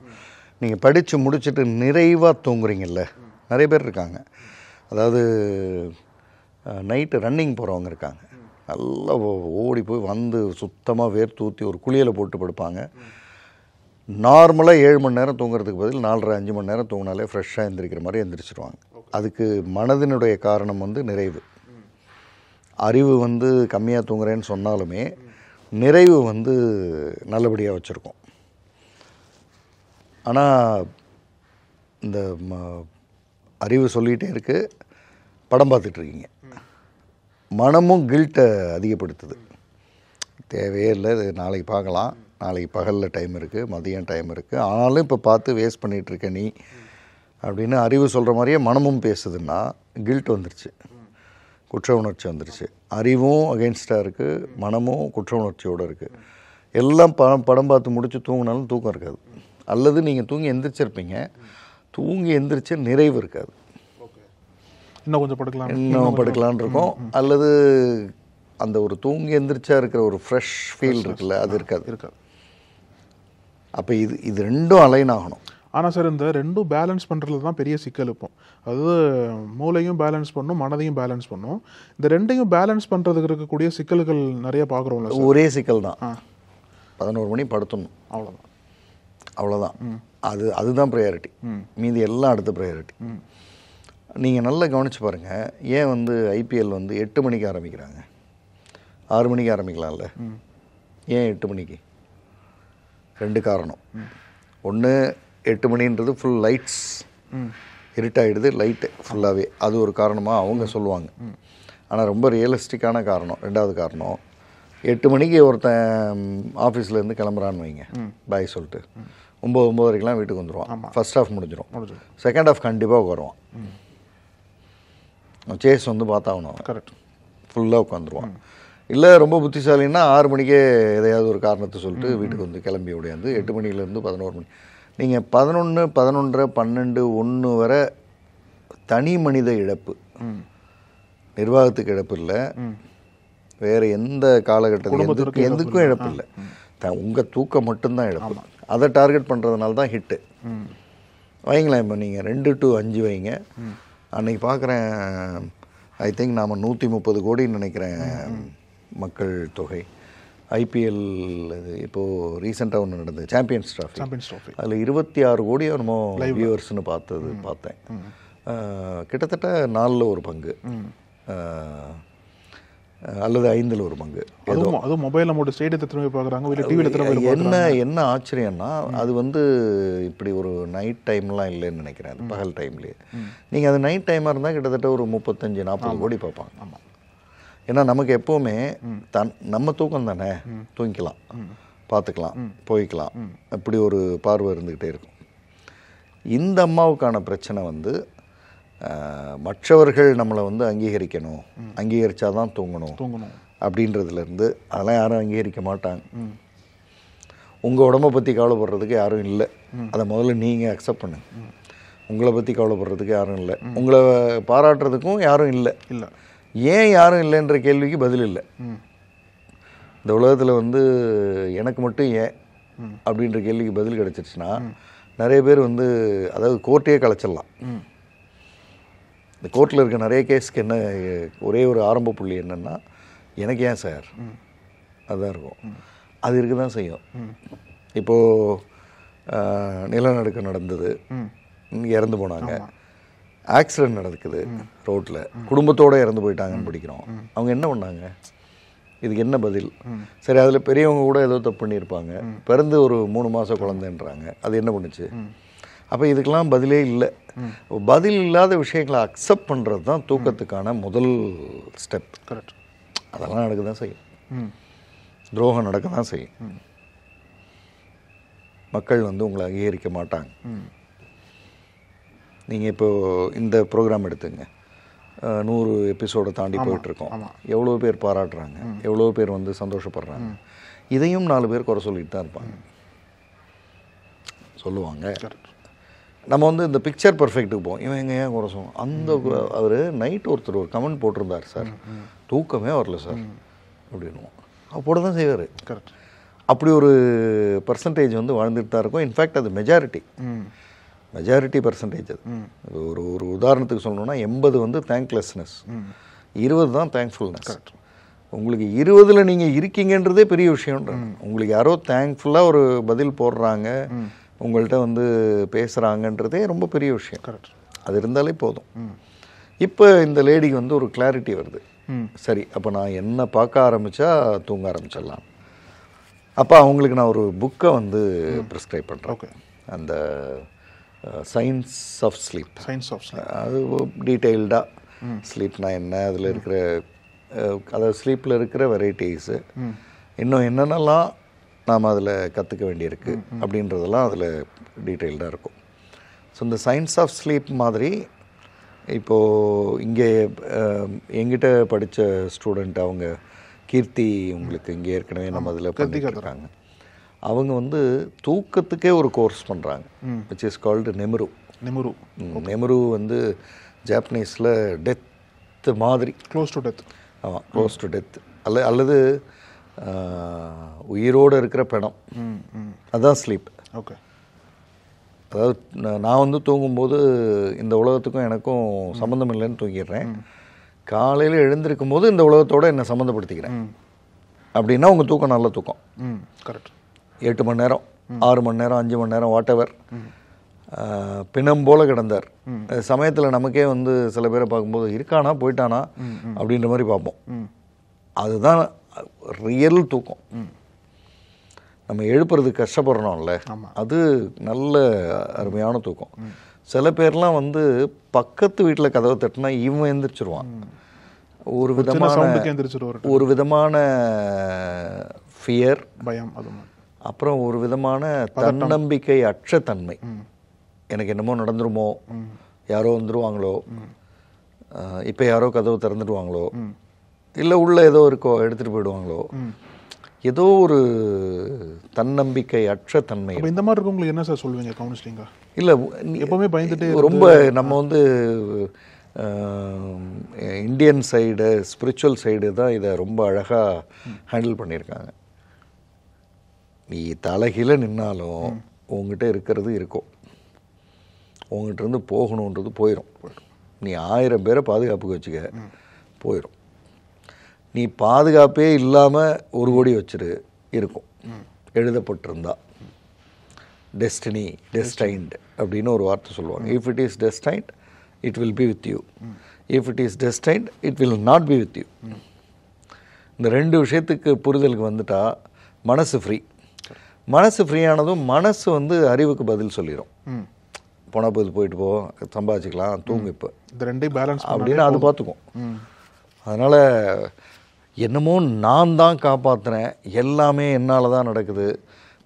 நீங்கள் படித்து முடிச்சுட்டு நிறைவாக தூங்குறீங்கல்ல, நிறைய பேர் இருக்காங்க. அதாவது நைட்டு ரன்னிங் போகிறவங்க இருக்காங்க, நல்லா ஓடி போய் சுத்தமாக வேர்த்து ஊற்றி ஒரு குளியலை போட்டு படுப்பாங்க. நார்மலாக 7 மணி நேரம் தூங்குறதுக்கு பதில் 4:30-5 மணி நேரம் தூங்கினாலே ஃப்ரெஷ்ஷாக எந்திரிக்கிற மாதிரி எந்திரிச்சிடுவாங்க. அதுக்கு மனதினுடைய காரணம் நிறைவு. அறிவு கம்மியாக தூங்குறேன்னு சொன்னாலுமே நிறைவு நல்லபடியாக வச்சுருக்கோம். ஆனால் இந்த அறிவு சொல்லிகிட்டே இருக்குது, படம் பார்த்துட்ருக்கீங்க, மனமும் கில்ட்டை அதிகப்படுத்துது. தேவையே இல்லை, இது நாளைக்கு பார்க்கலாம், நாளைக்கு பகலில் டைம் இருக்குது, மதியம் டைம் இருக்குது, ஆனாலும் இப்போ பார்த்து வேஸ்ட் பண்ணிகிட்ருக்க நீ அப்படின்னு அறிவு சொல்கிற மாதிரியே மனமும் பேசுதுன்னா கில்ட் வந்துருச்சு, குற்ற உணர்ச்சி வந்துருச்சு. அறிவும் அகெயின்ஸ்டாக இருக்குது, மனமும் குற்ற உணர்ச்சியோடு இருக்குது. எல்லாம் படம் பார்த்து முடிச்சு தூங்கினாலும் தூக்கம் இருக்காது. அல்லது நீங்கள் தூங்கி எந்திரிச்சிருப்பீங்க, தூங்கி எந்திரிச்ச நிறைவு இருக்காது. இன்னும் கொஞ்சம் படுக்கலாம், இன்னும் படுக்கலான் இருக்கும். அல்லது அந்த ஒரு தூங்கி எந்திரிச்சா இருக்கிற ஒரு ஃப்ரெஷ் ஃபீல் இருக்குல்ல, அது இருக்காது. அப்போ இது ரெண்டும் அலைன் ஆகணும். ஆனால் சார் இந்த ரெண்டும் பேலன்ஸ் பண்ணுறது தான் பெரிய சிக்கல். இப்போ அதாவது மூளையும் பேலன்ஸ் பண்ணும், மனதையும் பேலன்ஸ் பண்ணும். இந்த ரெண்டையும் பேலன்ஸ் பண்ணுறதுக்கு இருக்கக்கூடிய சிக்கல்கள் நிறைய பார்க்குறோம்ல. ஒரே சிக்கல் தான், 11 மணி படுத்தணும், அவ்வளோதான். அதுதான் ப்ரையாரிட்டி. மீதி எல்லாம் அடுத்த ப்ரையாரிட்டி. நீங்கள் நல்லா கவனித்து பாருங்கள், ஏன் வந்து ஐபிஎல் வந்து 8 மணிக்கு ஆரம்பிக்கிறாங்க, 6 மணிக்கு ஆரம்பிக்கலாம்ல, ஏன் 8 மணிக்கு? 2 காரணம். ஒன்று, 8 மணின்றது ஃபுல் லைட்ஸ், இருட்டாயிடுது லைட்டு ஃபுல்லாகவே, அது ஒரு காரணமாக அவங்க சொல்லுவாங்க. ஆனால் ரொம்ப ரியலிஸ்டிக்கான காரணம், 2வது காரணம், 8 மணிக்கு ஒருத்தன் ஆஃபீஸ்லேருந்து கிளம்புறான்னு வைங்க, பாய் சொல்லிட்டு 9-9:30 வீட்டுக்கு வந்துடுவான். ஃபர்ஸ்ட் ஹாஃப் முடிஞ்சிடும், செகண்ட் ஹாஃப் கண்டிப்பாக உட்காருவான். சேஸ் வந்து பார்த்தாகணும், கரெக்ட், ஃபுல்லாக உட்காந்துருவான். இல்லை ரொம்ப புத்திசாலின்னா 6 மணிக்கே எதையாவது ஒரு காரணத்தை சொல்லிட்டு வீட்டுக்கு வந்து கிளம்பி ஓடியாந்து 8 மணிலேருந்து 11 மணி. நீங்கள் 11, 11:30, 12, 1 வரை தனி மனித இழப்பு, நிர்வாகத்துக்கு இழப்பு இல்லை, வேறு எந்த காலகட்டத்துக்கு எதுக்கும் இழப்பு இல்லை, உங்கள் தூக்கம் மட்டும்தான் இழப்பு. அதை டார்கெட் பண்ணுறதுனால தான் ஹிட்டு. வைங்களேன், இப்போ நீங்கள் 2 to 5 வைங்க. அன்றைக்கி பார்க்குறேன், ஐ திங்க் நாம் 130 கோடின்னு நினைக்கிறேன் மக்கள் தொகை. ஐபிஎல் இப்போது ரீசெண்டாக ஒன்று நடந்தது, சாம்பியன்ஸ் ட்ராஃபி. அதில் 26 கோடி என்னமோ வியூவர்ஸ்னு பார்த்தேன். கிட்டத்தட்ட 4ல் ஒரு பங்கு அல்லது 5ல் ஒரு பங்கு. அதுவும் மொபைல் நம்ம ஸ்டேடியத்தை திரும்பி பார்க்குறாங்க, இல்லை டிவியில் திரும்பி. என்ன ஆச்சரியம்னா, அது வந்து இப்படி ஒரு நைட் டைம்லாம் இல்லைன்னு நினைக்கிறேன், அது பகல் டைம்லேயே. நீங்கள் அது நைட் டைமாக இருந்தால் கிட்டத்தட்ட ஒரு 35-40 கோடி பார்ப்பாங்க. ஆமாம், ஏன்னா நமக்கு எப்போவுமே நம்ம தூக்கம் தானே, தூங்கிக்கலாம், பார்த்துக்கலாம், போய்க்கலாம், அப்படி ஒரு பார்வை இருந்துக்கிட்டே இருக்கும். இந்த அம்மாவுக்கான பிரச்சனை வந்து மற்றவர்கள் நம்மளை வந்து அங்கீகரிக்கணும், அங்கீகரித்தா தான் தூங்கணும் அப்படின்றதுலேருந்து, அதெல்லாம் யாரும் அங்கீகரிக்க மாட்டாங்க. உங்கள் உடம்பை பற்றி கவலைப்படுறதுக்கு யாரும் இல்லை, அதை முதல்ல நீங்கள் அக்செப்ட் பண்ணுங்க. உங்களை பற்றி கவலைப்படுறதுக்கு யாரும் இல்லை, உங்களை பாராட்டுறதுக்கும் யாரும் இல்லை. ஏன் யாரும் இல்லைன்ற கேள்விக்கு பதில் இல்லை. இந்த உலகத்தில் வந்து எனக்கு மட்டும் ஏன் அப்படின்ற கேள்விக்கு பதில் கிடச்சிருச்சுன்னா நிறைய பேர் வந்து, அதாவது கோர்ட்டையே கலைச்சிடலாம். இந்த கோர்ட்டில் இருக்க நிறைய கேஸுக்கு என்ன ஒரே ஒரு ஆரம்ப புள்ளி என்னென்னா, எனக்கு ஏன் சார், அதுதான் இருக்கும். அது இருக்க தான் செய்யும். இப்போது நிலநடுக்கம் நடந்தது, இறந்து போனாங்க, ஆக்சிடென்ட் நடக்குது ரோட்டில், குடும்பத்தோடு இறந்து போயிட்டாங்கன்னு படிக்கிறோம். அவங்க என்ன பண்ணாங்க? இதுக்கு என்ன பதில்? சரி, அதில் பெரியவங்க கூட ஏதோ தப்பு பண்ணியிருப்பாங்க, பிறந்து ஒரு 3 மாத குழந்தைன்றாங்க, அது என்ன பண்ணுச்சு? அப்போ இதுக்கெல்லாம் பதிலே இல்லை. பதில் இல்லாத விஷயங்களை அக்செப்ட் பண்ணுறது தான் தூக்கத்துக்கான முதல் ஸ்டெப். கரெக்ட். அதெல்லாம் நடக்க தான் செய்யும், துரோகம் நடக்க தான் செய்யும். மக்கள் வந்து உங்களை அங்கீகரிக்க மாட்டாங்க. நீங்கள் இப்போது இந்த ப்ரோக்ராம் எடுத்துங்க, 100 எபிசோடை தாண்டி போயிட்டுருக்கோம். எவ்வளோ பேர் பாராட்டுறாங்க, எவ்வளோ பேர் வந்து சந்தோஷப்படுறாங்க. இதையும் 4 பேர் குறை சொல்லிட்டு தான் இருப்பாங்க, சொல்லுவாங்க. நம்ம வந்து இந்த பிக்சர் பர்ஃபெக்ட்டுக்கு போவோம், இவன் எங்கே ஏன் குறை சொல்லுவோம். அந்த அவர் நைட் ஒருத்தர் ஒரு கமெண்ட் போட்டிருந்தார், சார் தூக்கமே வரல சார் அப்படின்னுவோம். அப்போட தான் செய்வார். கரெக்ட். அப்படி ஒரு பர்சன்டேஜ் வந்து வாழ்ந்துட்டு தான் இருக்கும். இன்ஃபேக்ட் அது மெஜாரிட்டி பர்சன்டேஜ். அது ஒரு உதாரணத்துக்கு சொல்லணும்னா 80 வந்து தேங்க்லெஸ்னஸ், 20 தான் தேங்க்ஃபுல்னஸ். உங்களுக்கு 20ல் நீங்கள் இருக்கீங்கன்றதே பெரிய விஷயம்ன்ற. உங்களுக்கு யாரோ தேங்க்ஃபுல்லாக ஒரு பதில் போடுறாங்க, உங்கள்கிட்ட வந்து பேசுகிறாங்கன்றதே ரொம்ப பெரிய விஷயம். கரெக்ட். அது இருந்தாலே போதும். இப்போ இந்த லேடிக்கு வந்து ஒரு கிளாரிட்டி வருது, சரி அப்போ நான் என்ன பார்க்க ஆரம்பித்தா தூங்க ஆரம்பிச்சிடலாம். அப்போ அவங்களுக்கு நான் ஒரு புக்கை வந்து ப்ரிஸ்கிரைப் பண்ணுறேன். ஓகே. அந்த சயின்ஸ் ஆஃப் ஸ்லீப். அது டீட்டெயில்டாக ஸ்லீப்னா என்ன, அதில் இருக்கிற அதாவது ஸ்லீப்பில் இருக்கிற வெரைட்டிஸு, இன்னும் என்னென்னலாம் நாம் அதில் கற்றுக்க வேண்டியிருக்கு அப்படின்றதெல்லாம் அதில் டீட்டெயில்டாக இருக்கும். ஸோ இந்த சயின்ஸ் ஆஃப் ஸ்லீப் மாதிரி இப்போது இங்கே எங்கிட்ட படித்த ஸ்டூடெண்ட் அவங்க கீர்த்தி, உங்களுக்கு இங்கே ஏற்கனவே நம்ம அதில் பண்ணிட்டுருக்காங்க. அவங்க வந்து தூக்கத்துக்கே ஒரு கோர்ஸ் பண்ணுறாங்க, which is called Nemuru. Nemuru வந்து ஜாப்பனீஸில் டெத்து மாதிரி, க்ளோஸ் டு டெத். ஆமாம், க்ளோஸ் டு டெத் அல்லது உயிரோடு இருக்கிற பிணம், அதுதான் ஸ்லீப். ஓகே. அதாவது நான் வந்து தூங்கும்போது இந்த உலகத்துக்கும் எனக்கும் சம்மந்தம் இல்லைன்னு தூங்கிடுறேன். காலையில் எழுந்திருக்கும் போது இந்த உலகத்தோடு என்னை சம்மந்தப்படுத்திக்கிறேன் அப்படின்னா உங்கள் தூக்கம் நல்ல தூக்கம். கரெக்ட். 8 மணி நேரம், 6 மணி நேரம், 5 மணி நேரம், வாட் எவர், பிணம் போல் கிடந்தார். சமயத்தில் நமக்கே வந்து சில பேரை பார்க்கும்போது இருக்கானா போயிட்டானா அப்படின்ற மாதிரி பார்ப்போம். அதுதான் ரியல் தூக்கம். நம்ம எழுப்புறதுக்கு கஷ்டப்படுறோம்ல, அது நல்ல அருமையான தூக்கம். சில பேர்லாம் வந்து பக்கத்து வீட்டில் கதவை தட்டினா இவன் எந்திரிச்சிருவான். ஒரு விதமான ஃபியர், பயம், அப்புறம் ஒரு விதமான தன்னம்பிக்கை அற்ற தன்மை. எனக்கு என்னமோ நடந்துருமோ, யாரோ வந்துடுவாங்களோ, இப்போ யாரோ கதவு திறந்துடுவாங்களோ, இல்லை உள்ள ஏதோ இருக்கோ எடுத்துகிட்டு போயிடுவாங்களோ, ஏதோ ஒரு தன்னம்பிக்கை அற்ற தன்மை. இந்த மாதிரி இருக்கவங்களுக்கு என்ன சார் சொல்லுவீங்க கவுன்சிலிங்கா? இல்லை, எப்பவுமே பயந்துட்டு ரொம்ப நம்ம வந்து இந்தியன் சைடு, ஸ்பிரிச்சுவல் சைடு தான் இதை ரொம்ப அழகாக ஹேண்டில் பண்ணியிருக்காங்க. நீ தலைகீழ நின்னாலும் உங்ககிட்ட இருக்கிறது இருக்கும், உங்ககிட்ட இருந்து போகணுன்றது போயிடும். நீ 1000 பேரை பாதுகாப்புக்கு வச்சுக்க, போயிடும். நீ பாதுகாப்பே இல்லாமல் 1 கோடி வச்சிரு, இருக்கும். எழுதப்பட்டிருந்தா டெஸ்டினி, டெஸ்டைன்டு அப்படின்னு ஒரு வார்த்தை சொல்லுவாங்க. If it is destined it will be with you, if it is destined it will not be with you. இந்த 2 விஷயத்துக்கு புரிதலுக்கு வந்துட்டா மனசு ஃப்ரீ. மனசு ஃப்ரீயானதும் மனசு வந்து அறிவுக்கு பதில் சொல்லிடும். போனால் போயிட்டு போ, சம்பாதிச்சிக்கலாம், தூங்கு இப்போ, இந்த 2 பேலன்ஸ் அப்படின்னு அது பார்த்துக்கும். அதனால் என்னமோ நான் தான் காப்பாற்றுறேன், எல்லாமே என்னால் தான் நடக்குது,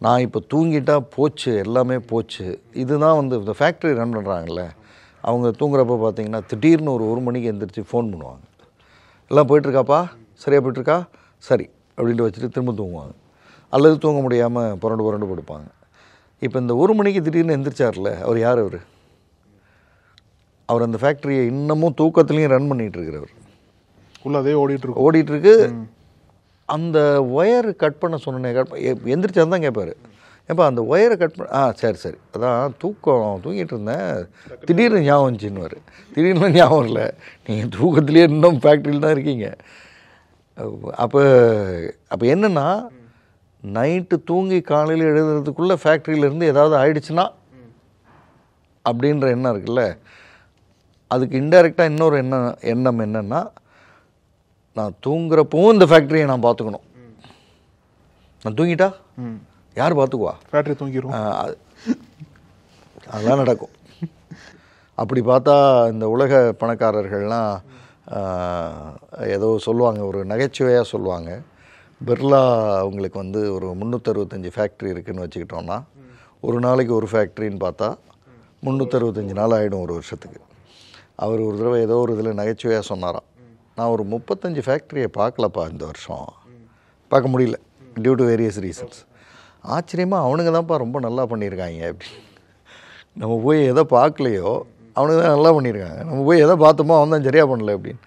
நான் இப்போ தூங்கிட்டா போச்சு, எல்லாமே போச்சு. இதுதான் வந்து இந்த ஃபேக்ட்ரி ரன் பண்ணுறாங்கல்ல, அவங்க தூங்குறப்ப பார்த்தீங்கன்னா திடீர்னு ஒரு மணிக்கு எந்திரிச்சு ஃபோன் பண்ணுவாங்க. எல்லாம் போயிட்டுருக்காப்பா, சரியாக போயிட்டுருக்கா, சரி அப்படின்ட்டு வச்சுட்டு திரும்ப தூங்குவாங்க. அல்லது தூங்க முடியாமல் புரண்டு படுப்பாங்க. இப்போ இந்த 1 மணிக்கு திடீர்னு எந்திரிச்சார்ல, அவர் யார்? அவர் அந்த ஃபேக்ட்ரியை இன்னமும் தூக்கத்துலேயும் ரன் பண்ணிகிட்டு இருக்கிறவர். அதே ஓடிட்டுருக்கு. அந்த ஒயர் கட் பண்ண சொன்னேன், எந்திரிச்சா தான் கேட்பார், ஏப்பா அந்த ஒயரை கட் பண்ண, சரி அதான் தூங்கிட்டு இருந்தேன், திடீர்னு ஞாபகம் வந்துச்சுன்னுவார். திடீர்னு ஞாபகம் இல்லை, நீங்கள் தூக்கத்துலேயே இன்னும் ஃபேக்ட்ரியில் தான் இருக்கீங்க. அப்போ என்னென்னா, நைட்டு தூங்கி காலையில் எழுதுறதுக்குள்ளே ஃபேக்ட்ரியிலேருந்து ஏதாவது ஆயிடுச்சுன்னா அப்படின்ற எண்ணம் இருக்குல்ல, அதுக்கு இன்டைரக்டாக இன்னொரு எண்ணம் என்னென்னா, நான் தூங்குறப்பவும் இந்த ஃபேக்ட்ரியை நான் பார்த்துக்கணும். நான் தூங்கிட்டா யார் பார்த்துக்குவா? ஃபேக்ட்ரி தூங்கிடும். அதெல்லாம் நடக்கும். அப்படி பார்த்தா இந்த உலக பணக்காரர்கள்லாம் ஏதோ சொல்லுவாங்க, ஒரு நகைச்சுவையாக சொல்லுவாங்க, பிர்லா அவங்களுக்கு வந்து ஒரு 365 ஃபேக்ட்ரி இருக்குதுன்னு வச்சுக்கிட்டோன்னா, ஒரு நாளைக்கு ஒரு ஃபேக்ட்ரின்னு பார்த்தா 365 நாள் ஆகிடும் ஒரு வருஷத்துக்கு. அவர் ஒரு தடவை ஏதோ ஒரு இதில் நகைச்சுவையாக சொன்னாராம், நான் ஒரு 35 ஃபேக்ட்ரியை பார்க்கலப்பா இந்த வருஷம், பார்க்க முடியல டியூ டு வேரியஸ் ரீசன்ஸ். ஆச்சரியமாக அவனுங்க தான்ப்பா ரொம்ப நல்லா பண்ணியிருக்காங்க அப்படின்னு. நம்ம போய் எதை பார்க்கலையோ அவனுக்கு தான் நல்லா பண்ணியிருக்காங்க, நம்ம போய் எதை பார்த்தோமோ அவன் தான் சரியாக பண்ணல அப்படின்னு.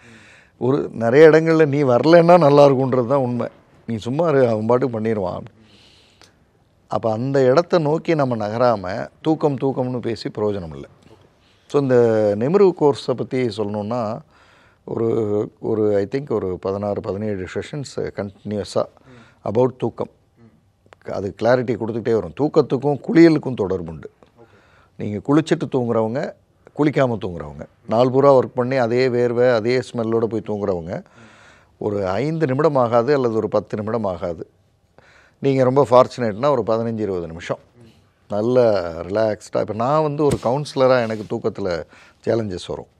நிறைய இடங்களில் நீ வரலன்னா நல்லா இருக்குன்றது தான் உண்மை, நீ சும்மா அவன் பாட்டுக்கு பண்ணிடுவான். அப்போ அந்த இடத்த நோக்கி நம்ம நகராமல் தூக்கம்னு பேசி பிரயோஜனம் இல்லை. ஸோ இந்த நெமுரு கோர்ஸை பற்றி சொல்லணுன்னா, ஒரு ஐ திங்க் ஒரு 16-17 செஷன்ஸ் கண்டினியூஸாக அபவுட் தூக்கம். அது கிளாரிட்டி கொடுத்துக்கிட்டே வரும். தூக்கத்துக்கும் குளியலுக்கும் தொடர்புண்டு. நீங்கள் குளிச்சுட்டு தூங்குறவங்க, குளிக்காமல் தூங்குறவங்க, நாள் பூரா ஒர்க் பண்ணி அதே வேர்வை அதே ஸ்மெல்லோடு போய் தூங்குறவங்க, ஒரு 5 நிமிடம் ஆகாது அல்லது ஒரு 10 நிமிடம் ஆகாது. நீங்கள் ரொம்ப ஃபார்ச்சுனேட்னா ஒரு 15-20 நிமிஷம் நல்ல ரிலாக்ஸ்டாக. இப்போ நான் வந்து ஒரு கவுன்சிலராக எனக்கு தூக்கத்தில் சேலஞ்சஸ் வரும்.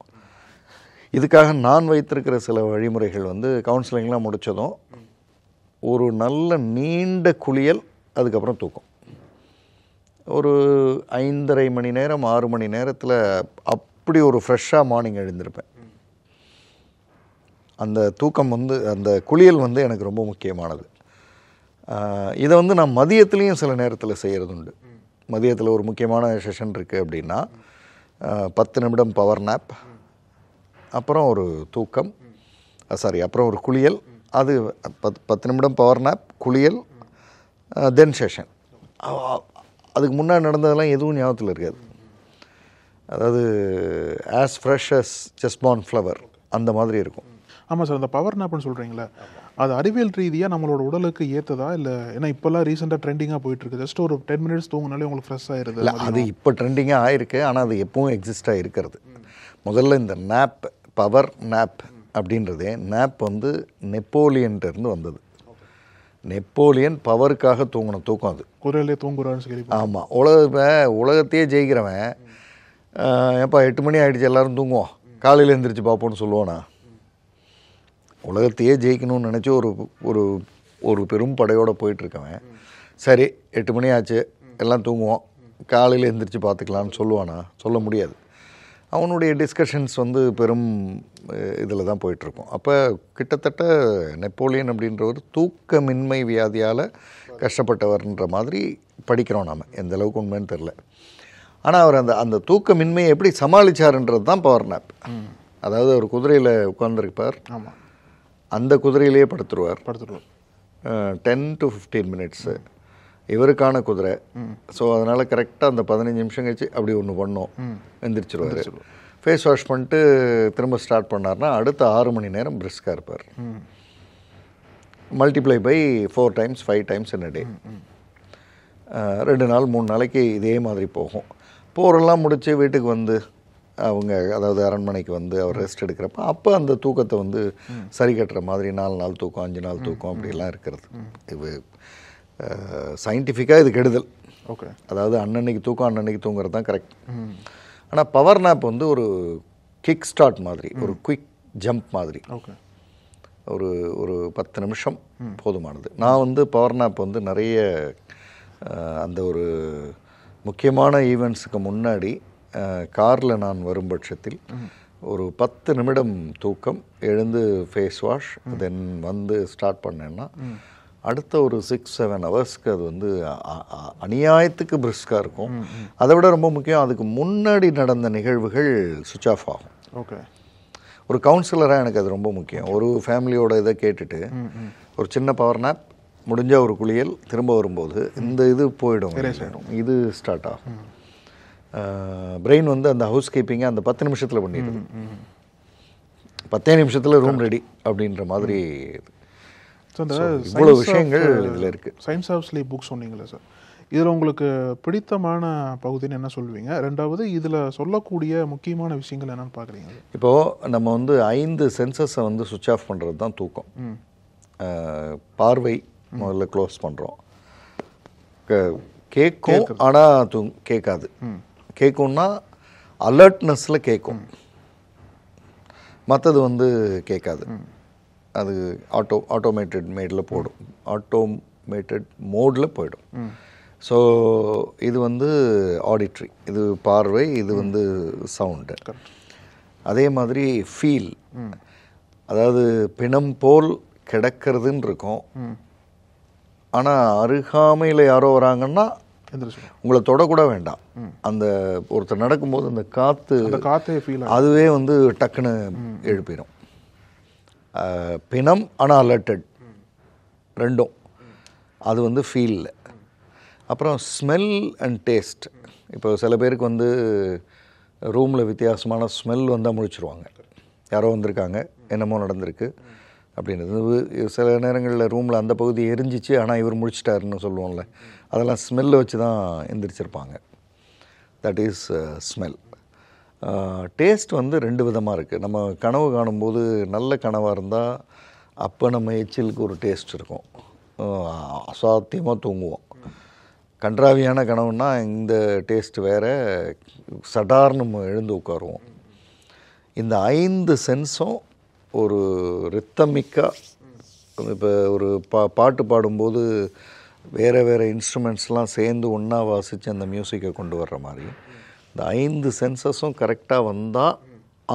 இதுக்காக நான் வைத்திருக்கிற சில வழிமுறைகள் வந்து கவுன்சிலிங்லாம் முடித்ததும் ஒரு நல்ல நீண்ட குளியல், அதுக்கப்புறம் தூக்கம். ஒரு 5.5 மணி நேரம் 6 மணி நேரத்தில் அப்படி ஒரு ஃப்ரெஷ்ஷாக மார்னிங் எழுந்திருப்பேன். அந்த தூக்கம் வந்து, அந்த குளியல் வந்து எனக்கு ரொம்ப முக்கியமானது. இதை வந்து நான் மதியத்துலேயும் சில நேரத்தில் செய்கிறது உண்டு. மதியத்தில் ஒரு முக்கியமான செஷன் இருக்குது அப்படின்னா 10 நிமிடம் பவர் நேப், அப்புறம் ஒரு தூக்கம், அப்புறம் ஒரு குளியல். அது 10 நிமிடம் பவர் நேப், குளியல், தென் செஷன். அதுக்கு முன்னாடி நடந்ததெல்லாம் எதுவும் ஞாபகத்தில் இருக்காது. அதாவது as fresh as just born flower அந்த மாதிரி இருக்கும். ஆமாம் சார், அந்த பவர் நாப்னு சொல்கிறீங்களே, அது அறிவியல் ரீதியாக நம்மளோட உடலுக்கு ஏற்றதா இல்லை? ஏன்னா இப்போல்லாம் ரீசெண்டாக ட்ரெண்டிங்காக போயிட்டுருக்கு. ஜஸ்ட் ஒரு 10 மினிட்ஸ் தூங்கினாலே உங்களுக்கு ஃப்ரெஷ் ஆயிடுது. இல்லை, அது இப்போ ட்ரெண்டிங்காக ஆயிருக்கு. ஆனால் அது எப்பவும் எக்ஸிஸ்டாக இருக்கிறது. முதல்ல இந்த நேப், பவர் நேப் அப்படின்றதே, நேப் வந்து நெப்போலியன்ட்டு வந்தது. நெப்போலியன் பவருக்காக தூங்கின தூக்கம் அது. குதிரையிலே தூங்குறான்னு சொல்லி. ஆமாம், உலகத்தையே ஜெயிக்கிறவன் ஏப்பா 8 மணி ஆகிடுச்சு எல்லோரும் தூங்குவோம், காலையில் எழுந்திரிச்சு பார்ப்போன்னு சொல்லுவானா? உலகத்தையே ஜெயிக்கணும்னு நினச்சி ஒரு ஒரு பெரும் படையோடு போயிட்டுருக்கவன் சரி 8 மணி ஆச்சு எல்லாம் தூங்குவோம், காலையில் எழுந்திரிச்சு பார்த்துக்கலான்னு சொல்லுவானா? சொல்ல முடியாது. அவனுடைய டிஸ்கஷன்ஸ் வந்து பெரும் இதில் தான் போயிட்டுருக்கும். அப்போ கிட்டத்தட்ட நெப்போலியன் அப்படின்றவர் தூக்கமின்மை வியாதியால் கஷ்டப்பட்டவர்ன்ற மாதிரி படிக்கிறோம் நாம். எந்த அளவுக்கு உண்மைன்னு தெரில. ஆனால் அவர் அந்த தூக்கமின்மையை எப்படி சமாளித்தார்ன்றது தான் பவர் நேப். அதாவது அவர் குதிரையில் உட்காந்துருப்பார், ஆமாம், அந்த குதிரையிலேயே படுத்துருவார் 10 to 15 மினிட்ஸு. இவருக்கான குதிரை. ஸோ அதனால் கரெக்டாக அந்த 15 நிமிஷம் கழிச்சு அப்படி ஒன்று பண்ணோம், எந்திரிச்சிருவார். ஃபேஸ் வாஷ் பண்ணிட்டு திரும்ப ஸ்டார்ட் பண்ணார்னா அடுத்த 6 மணி நேரம் பிரிஸ்காக இருப்பார். Multiply by 4 times 5 times in a day. 2 நாள் 3 நாளைக்கு இதே மாதிரி போகும். போரெல்லாம் முடித்து வீட்டுக்கு வந்து அவங்க, அதாவது அரண்மனைக்கு வந்து அவர் ரெஸ்ட் எடுக்கிறப்ப அப்போ அந்த தூக்கத்தை வந்து சரி கட்டுற மாதிரி 4 நாள் தூக்கம், 5 நாள் தூக்கம் அப்படிலாம் இருக்கிறது. இது சயின்டிஃபிக்காக இது கெடுதல். ஓகே, அதாவது அன்னன்னைக்கு தூக்கம் அன்னன்னைக்கு தூங்குறது தான் கரெக்ட். ஆனால் பவர் நேப் வந்து ஒரு கிக் ஸ்டார்ட் மாதிரி, ஒரு குயிக் ஜம்ப் மாதிரி. ஓகே, ஒரு 10 நிமிஷம் போதுமானது. நான் வந்து பவர் நேப் வந்து நிறைய அந்த ஒரு முக்கியமான ஈவெண்ட்ஸுக்கு முன்னாடி காரில் நான் வரும் பட்சத்தில் ஒரு 10 நிமிடம் தூக்கம், எழுந்து ஃபேஸ் வாஷ், தென் வந்து ஸ்டார்ட் பண்ணேன்னா அடுத்த ஒரு 6-7 ஹவர்ஸ்க்கு அது வந்து அநியாயத்துக்கு பிரிஸ்காக இருக்கும். அதை விட ரொம்ப முக்கியம், அதுக்கு முன்னாடி நடந்த நிகழ்வுகள் சுவிட்ச் ஆஃப் ஆகும். ஓகே, ஒரு கவுன்சிலராக எனக்கு அது ரொம்ப முக்கியம். ஒரு ஃபேமிலியோட இதை கேட்டுட்டு ஒரு சின்ன பவர் நேப், முடிஞ்சால் ஒரு குளியல், திரும்ப வரும்போது இந்த இது போயிடும், இது ஸ்டார்ட் ஆகும். பிரெயின் வந்து அந்த ஹவுஸ் கீப்பிங்கை அந்த 10 நிமிஷத்தில் பண்ணிடுது. 10 நிமிஷத்தில் ரூம் ரெடி அப்படின்ற மாதிரி. இவ்வளோ விஷயங்கள் இதில் இருக்குது. சயின்ஸ் ஆஃப் ஸ்லீப் புக் சொன்னீங்களே சார், இதில் உங்களுக்கு பிடித்தமான பகுதின்னு என்ன சொல்லுவீங்க? ரெண்டாவது இதில் சொல்லக்கூடிய முக்கியமான விஷயங்கள் என்னென்னு பார்க்குறீங்க? இப்போது நம்ம வந்து 5 சென்சஸை வந்து சுவிட்ச் ஆஃப் பண்ணுறது தான் தூக்கம். பார்வை முதல்ல க்ளோஸ் பண்ணுறோம். கேட்கும், ஆனால் கேட்காது. கேட்கும்னா அலர்ட்னஸில் கேட்கும், மற்றது வந்து கேட்காது. அது ஆட்டோமேட்டட் மோடில் போயிடும். ஸோ இது வந்து ஆடிட்ரி, இது பார்வை, இது வந்து சவுண்டு. அதே மாதிரி ஃபீல், அதாவது பிணம் போல் கிடக்கிறதுன்னு இருக்கும். ஆனால் அருகாமையில் யாரோ வராங்கன்னா உங்களை தொடக்கூட வேண்டாம். அந்த ஒருத்தர் நடக்கும்போது அந்த காற்று அதுவே வந்து டக்குன்னு எழுப்பிடும். பிணம் ஆனால் அலர்ட்டட், ரெண்டும். அது வந்து ஃபீலில். அப்புறம் ஸ்மெல் அண்ட் டேஸ்ட். இப்போ சில பேருக்கு வந்து ரூமில் வித்தியாசமான ஸ்மெல் வந்தால் முழிச்சிருவாங்க. யாரோ வந்திருக்காங்க, என்னமோ நடந்திருக்கு அப்படின்றது. சில நேரங்களில் ரூமில் அந்த பகுதி எரிஞ்சிச்சு, ஆனால் இவர் முழிச்சிட்டாருன்னு சொல்லுவோம்ல, அதெல்லாம் ஸ்மெல்லை வச்சு தான் எந்திரிச்சிருப்பாங்க. That is smell. டேஸ்ட் வந்து 2 விதமாக இருக்குது. நம்ம கனவு காணும்போது நல்ல கனவாக இருந்தால் அப்போ நம்ம எச்சிலுக்கு ஒரு டேஸ்ட் இருக்கும், அசாத்தியமாக தூங்குவோம். கன்றாவியான கனவுன்னா இந்த டேஸ்ட் வேறு, சடார்னு நம்ம எழுந்து உட்காருவோம். இந்த 5 சென்ஸும் ஒரு ரித்தமிக்காக, இப்போ ஒரு பாட்டு பாடும்போது வேறு இன்ஸ்ட்ருமெண்ட்ஸ்லாம் சேர்ந்து ஒன்றா வாசித்து அந்த மியூசிக்கை கொண்டு வர்ற மாதிரி இந்த 5 சென்சஸும் கரெக்டாக வந்தால்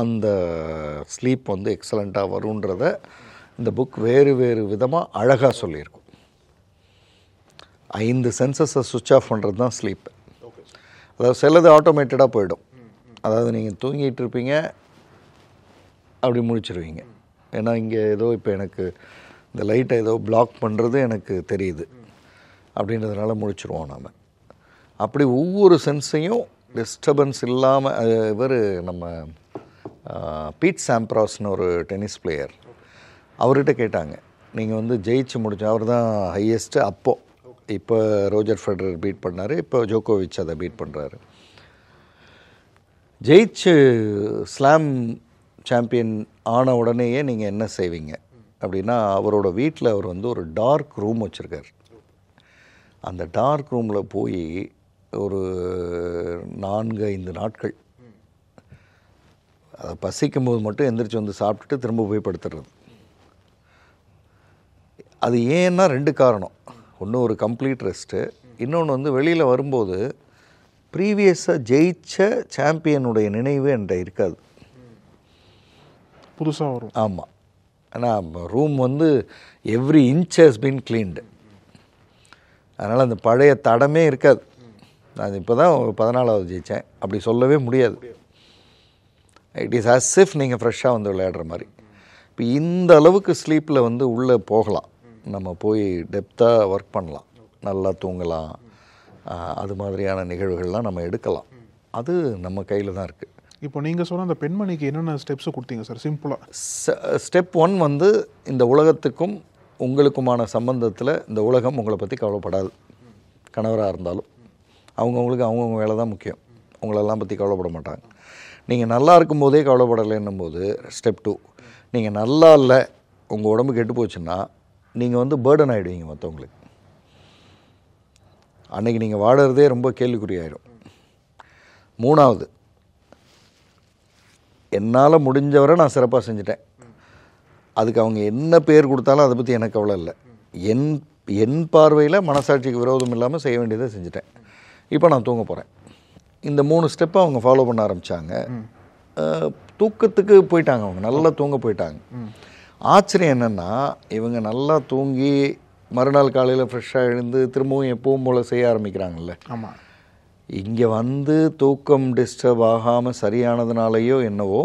அந்த ஸ்லீப் வந்து எக்ஸலண்ட்டாக வருன்றத இந்த புக் வேறு விதமாக அழகாக சொல்லியிருக்கும். 5 சென்சஸை சுவிட்ச் ஆஃப் பண்ணுறது தான் ஸ்லீப். அதாவது சிலது ஆட்டோமேட்டடாக போயிடும். அதாவது நீங்கள் தூங்கிட்டு இருப்பீங்க, அப்படி முழிச்சிருவீங்க. ஏன்னா இங்கே ஏதோ இப்போ எனக்கு இந்த லைட்டை ஏதோ பிளாக் பண்ணுறது எனக்கு தெரியுது அப்படின்றதுனால முழிச்சிருவோம் நாம். அப்படி ஒவ்வொரு சென்ஸையும் டிஸ்டர்பன்ஸ் இல்லாமல் இவர் நம்ம பீட் சாம்ப்ராஸ்னு ஒரு டென்னிஸ் பிளேயர், அவர்கிட்ட கேட்டாங்க, நீங்கள் வந்து ஜெயிச்சு முடிச்சு, அவர் தான் ஹையஸ்ட்டு அப்போது. இப்போ ரோஜர் ஃபெடரர் பீட் பண்ணார், இப்போ ஜோகோவிச் அதை பீட் பண்ணுறாரு. ஜெயிச்சு ஸ்லாம் சாம்பியன் ஆன உடனேயே நீங்கள் என்ன செய்வீங்க அப்படின்னா, அவரோட வீட்டில் அவர் வந்து ஒரு டார்க் ரூம் வச்சுருக்கார். அந்த டார்க் ரூமில் போய் ஒரு 4-5 நாட்கள் அதை பசிக்கும்போது மட்டும் எந்திரிச்சு வந்து சாப்பிட்டுட்டு திரும்ப போய் படுத்துடுறது. அது ஏன்னா 2 காரணம். ஒன்று ஒரு கம்ப்ளீட் ரெஸ்ட்டு, இன்னொன்று வந்து வெளியில் வரும்போது ப்ரீவியஸாக ஜெயிச்ச சாம்பியனுடைய நினைவு என்கிட்ட இருக்காது, புதுசாக வரும். ஆமாம். ஆனால் ரூம் வந்து every inch has been cleaned, அதனால் அந்த பழைய தடமே இருக்காது. நான் இப்போ தான் 14வது ஜெயித்தேன் அப்படி சொல்லவே முடியாது. இட் இஸ் அஸ் இஃப் நீங்கள் ஃப்ரெஷ்ஷாக வந்து விளையாடுற மாதிரி. இப்போ இந்த அளவுக்கு ஸ்லீப்பில் வந்து உள்ளே போகலாம், நம்ம போய் டெப்த்தாக ஒர்க் பண்ணலாம், நல்லா தூங்கலாம், அது மாதிரியான நிகழ்வுகள்லாம் நம்ம எடுக்கலாம். அது நம்ம கையில் தான் இருக்குது. இப்போ நீங்கள் சொன்ன அந்த பெண்மணிக்கு என்னென்ன ஸ்டெப்ஸு கொடுத்தீங்க சார் சிம்பிளாக? ஸ்டெப் 1 வந்து இந்த உலகத்துக்கும் உங்களுக்குமான சம்பந்தத்தில் இந்த உலகம் உங்களை பற்றி கவலைப்படாது. கணவராக இருந்தாலும் அவங்கவுங்களுக்கு அவங்கவுங்க வேலை தான் முக்கியம், உங்களெல்லாம் பற்றி கவலைப்பட மாட்டாங்க. நீங்கள் நல்லா இருக்கும்போதே கவலைப்படலைன்னும் போது ஸ்டெப் 2, நீங்கள் நல்லா இல்லை, உங்கள் உடம்பு கெட்டு போச்சுன்னா நீங்கள் வந்து பேர்டன் ஆகிடுவீங்க மற்றவங்களுக்கு. அன்றைக்கி நீங்கள் வாடுறதே ரொம்ப கேள்விக்குறியாயிடும். 3வது, என்னால் முடிஞ்சவரை நான் சிறப்பாக செஞ்சுட்டேன், அதுக்கு அவங்க என்ன பேர் கொடுத்தாலும் அதை பற்றி எனக்கு கவலை இல்லை. என் பார்வையில் மனசாட்சிக்கு விரோதம் இல்லாமல் செய்ய வேண்டியதை செஞ்சுட்டேன், இப்போ நான் தூங்க போகிறேன். இந்த 3 ஸ்டெப்பை அவங்க ஃபாலோ பண்ண ஆரம்பித்தாங்க. தூக்கத்துக்கு போயிட்டாங்க, அவங்க நல்லா தூங்க போயிட்டாங்க. ஆச்சரியம் என்னென்னா, இவங்க நல்லா தூங்கி மறுநாள் காலையில் ஃப்ரெஷ்ஷாக எழுந்து திரும்பவும் எப்பவும் போல் செய்ய ஆரம்பிக்கிறாங்கல்ல. ஆமாம். இங்கே வந்து தூக்கம் டிஸ்டர்ப் ஆகாமல் சரியானதுனாலையோ என்னவோ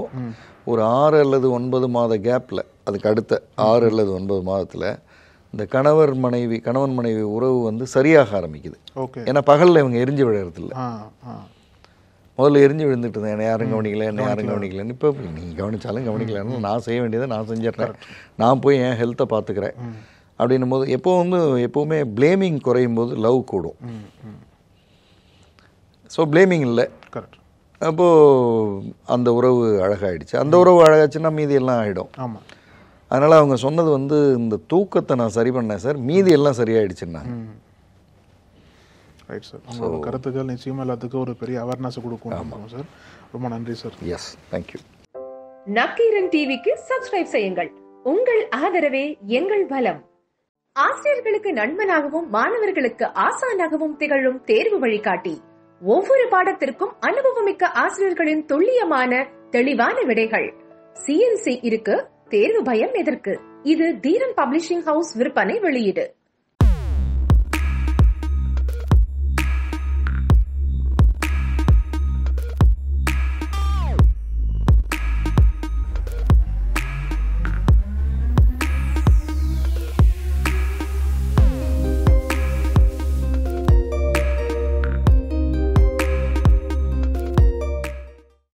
ஒரு 6 அல்லது 9 மாத கேப்பில், அதுக்கு அடுத்த 6 அல்லது 9 மாதத்தில் இந்த கணவன் மனைவி உறவு வந்து சரியாக ஆரம்பிக்குது. ஓகே. ஏன்னா பகலில் இவங்க எரிஞ்சு விழுறதில்ல. முதல்ல எரிஞ்சு விழுந்துட்டு இருந்தேன், என்னை யாரும் கவனிக்கலன்னு. இப்போ நீங்கள் கவனித்தாலும் கவனிக்கலன்னு நான் செய்ய வேண்டியதை நான் செஞ்சிடறேன், நான் போய் என் ஹெல்த்தை பார்த்துக்கிறேன் அப்படின்னும் போது எப்போவுமே ப்ளேமிங் குறையும் போது லவ் கூடும். ஸோ ப்ளேமிங் இல்லை, கரெக்ட். அப்போது அந்த உறவு அழகாயிடுச்சு. அந்த உறவு அழகாச்சுன்னா மீதி எல்லாம் ஆகிடும். ஆமாம். அதனால் அவங்க சொன்னது வந்து இந்த தூக்கத்தை நான் சரி பண்ணேன் சார், மீதி எல்லாம் சரியாயிடுச்சுன்னா. ரைட் சார், உங்களோட கருத்துக்கள் நிச்சயமாக எல்லாத்துக்கும் ஒரு பெரிய அவேர்னஸ் கொடுக்கும் சார். ரொம்ப நன்றி சார். S, thank you. நக்கீரன் டிவிக்கு சப்ஸ்கிரைப் செய்யுங்கள். உங்கள் ஆதரவே எங்கள் பலம். ஆசிரியர்களுக்கு நண்பனாகவும் மாணவர்களுக்கு ஆசானாகவும் திகழும் தேர்வு வழிகாட்டி. ஒவ்வொரு பாடத்திற்கும் அனுபவமிக்க ஆசிரியர்களின் துல்லியமான தெளிவான விடைகள். CNC இருக்கு, தேர்வு பயம் எதற்கு? இது தீரன் பப்ளிஷிங் ஹவுஸ் விற்பனை வெளியீடு.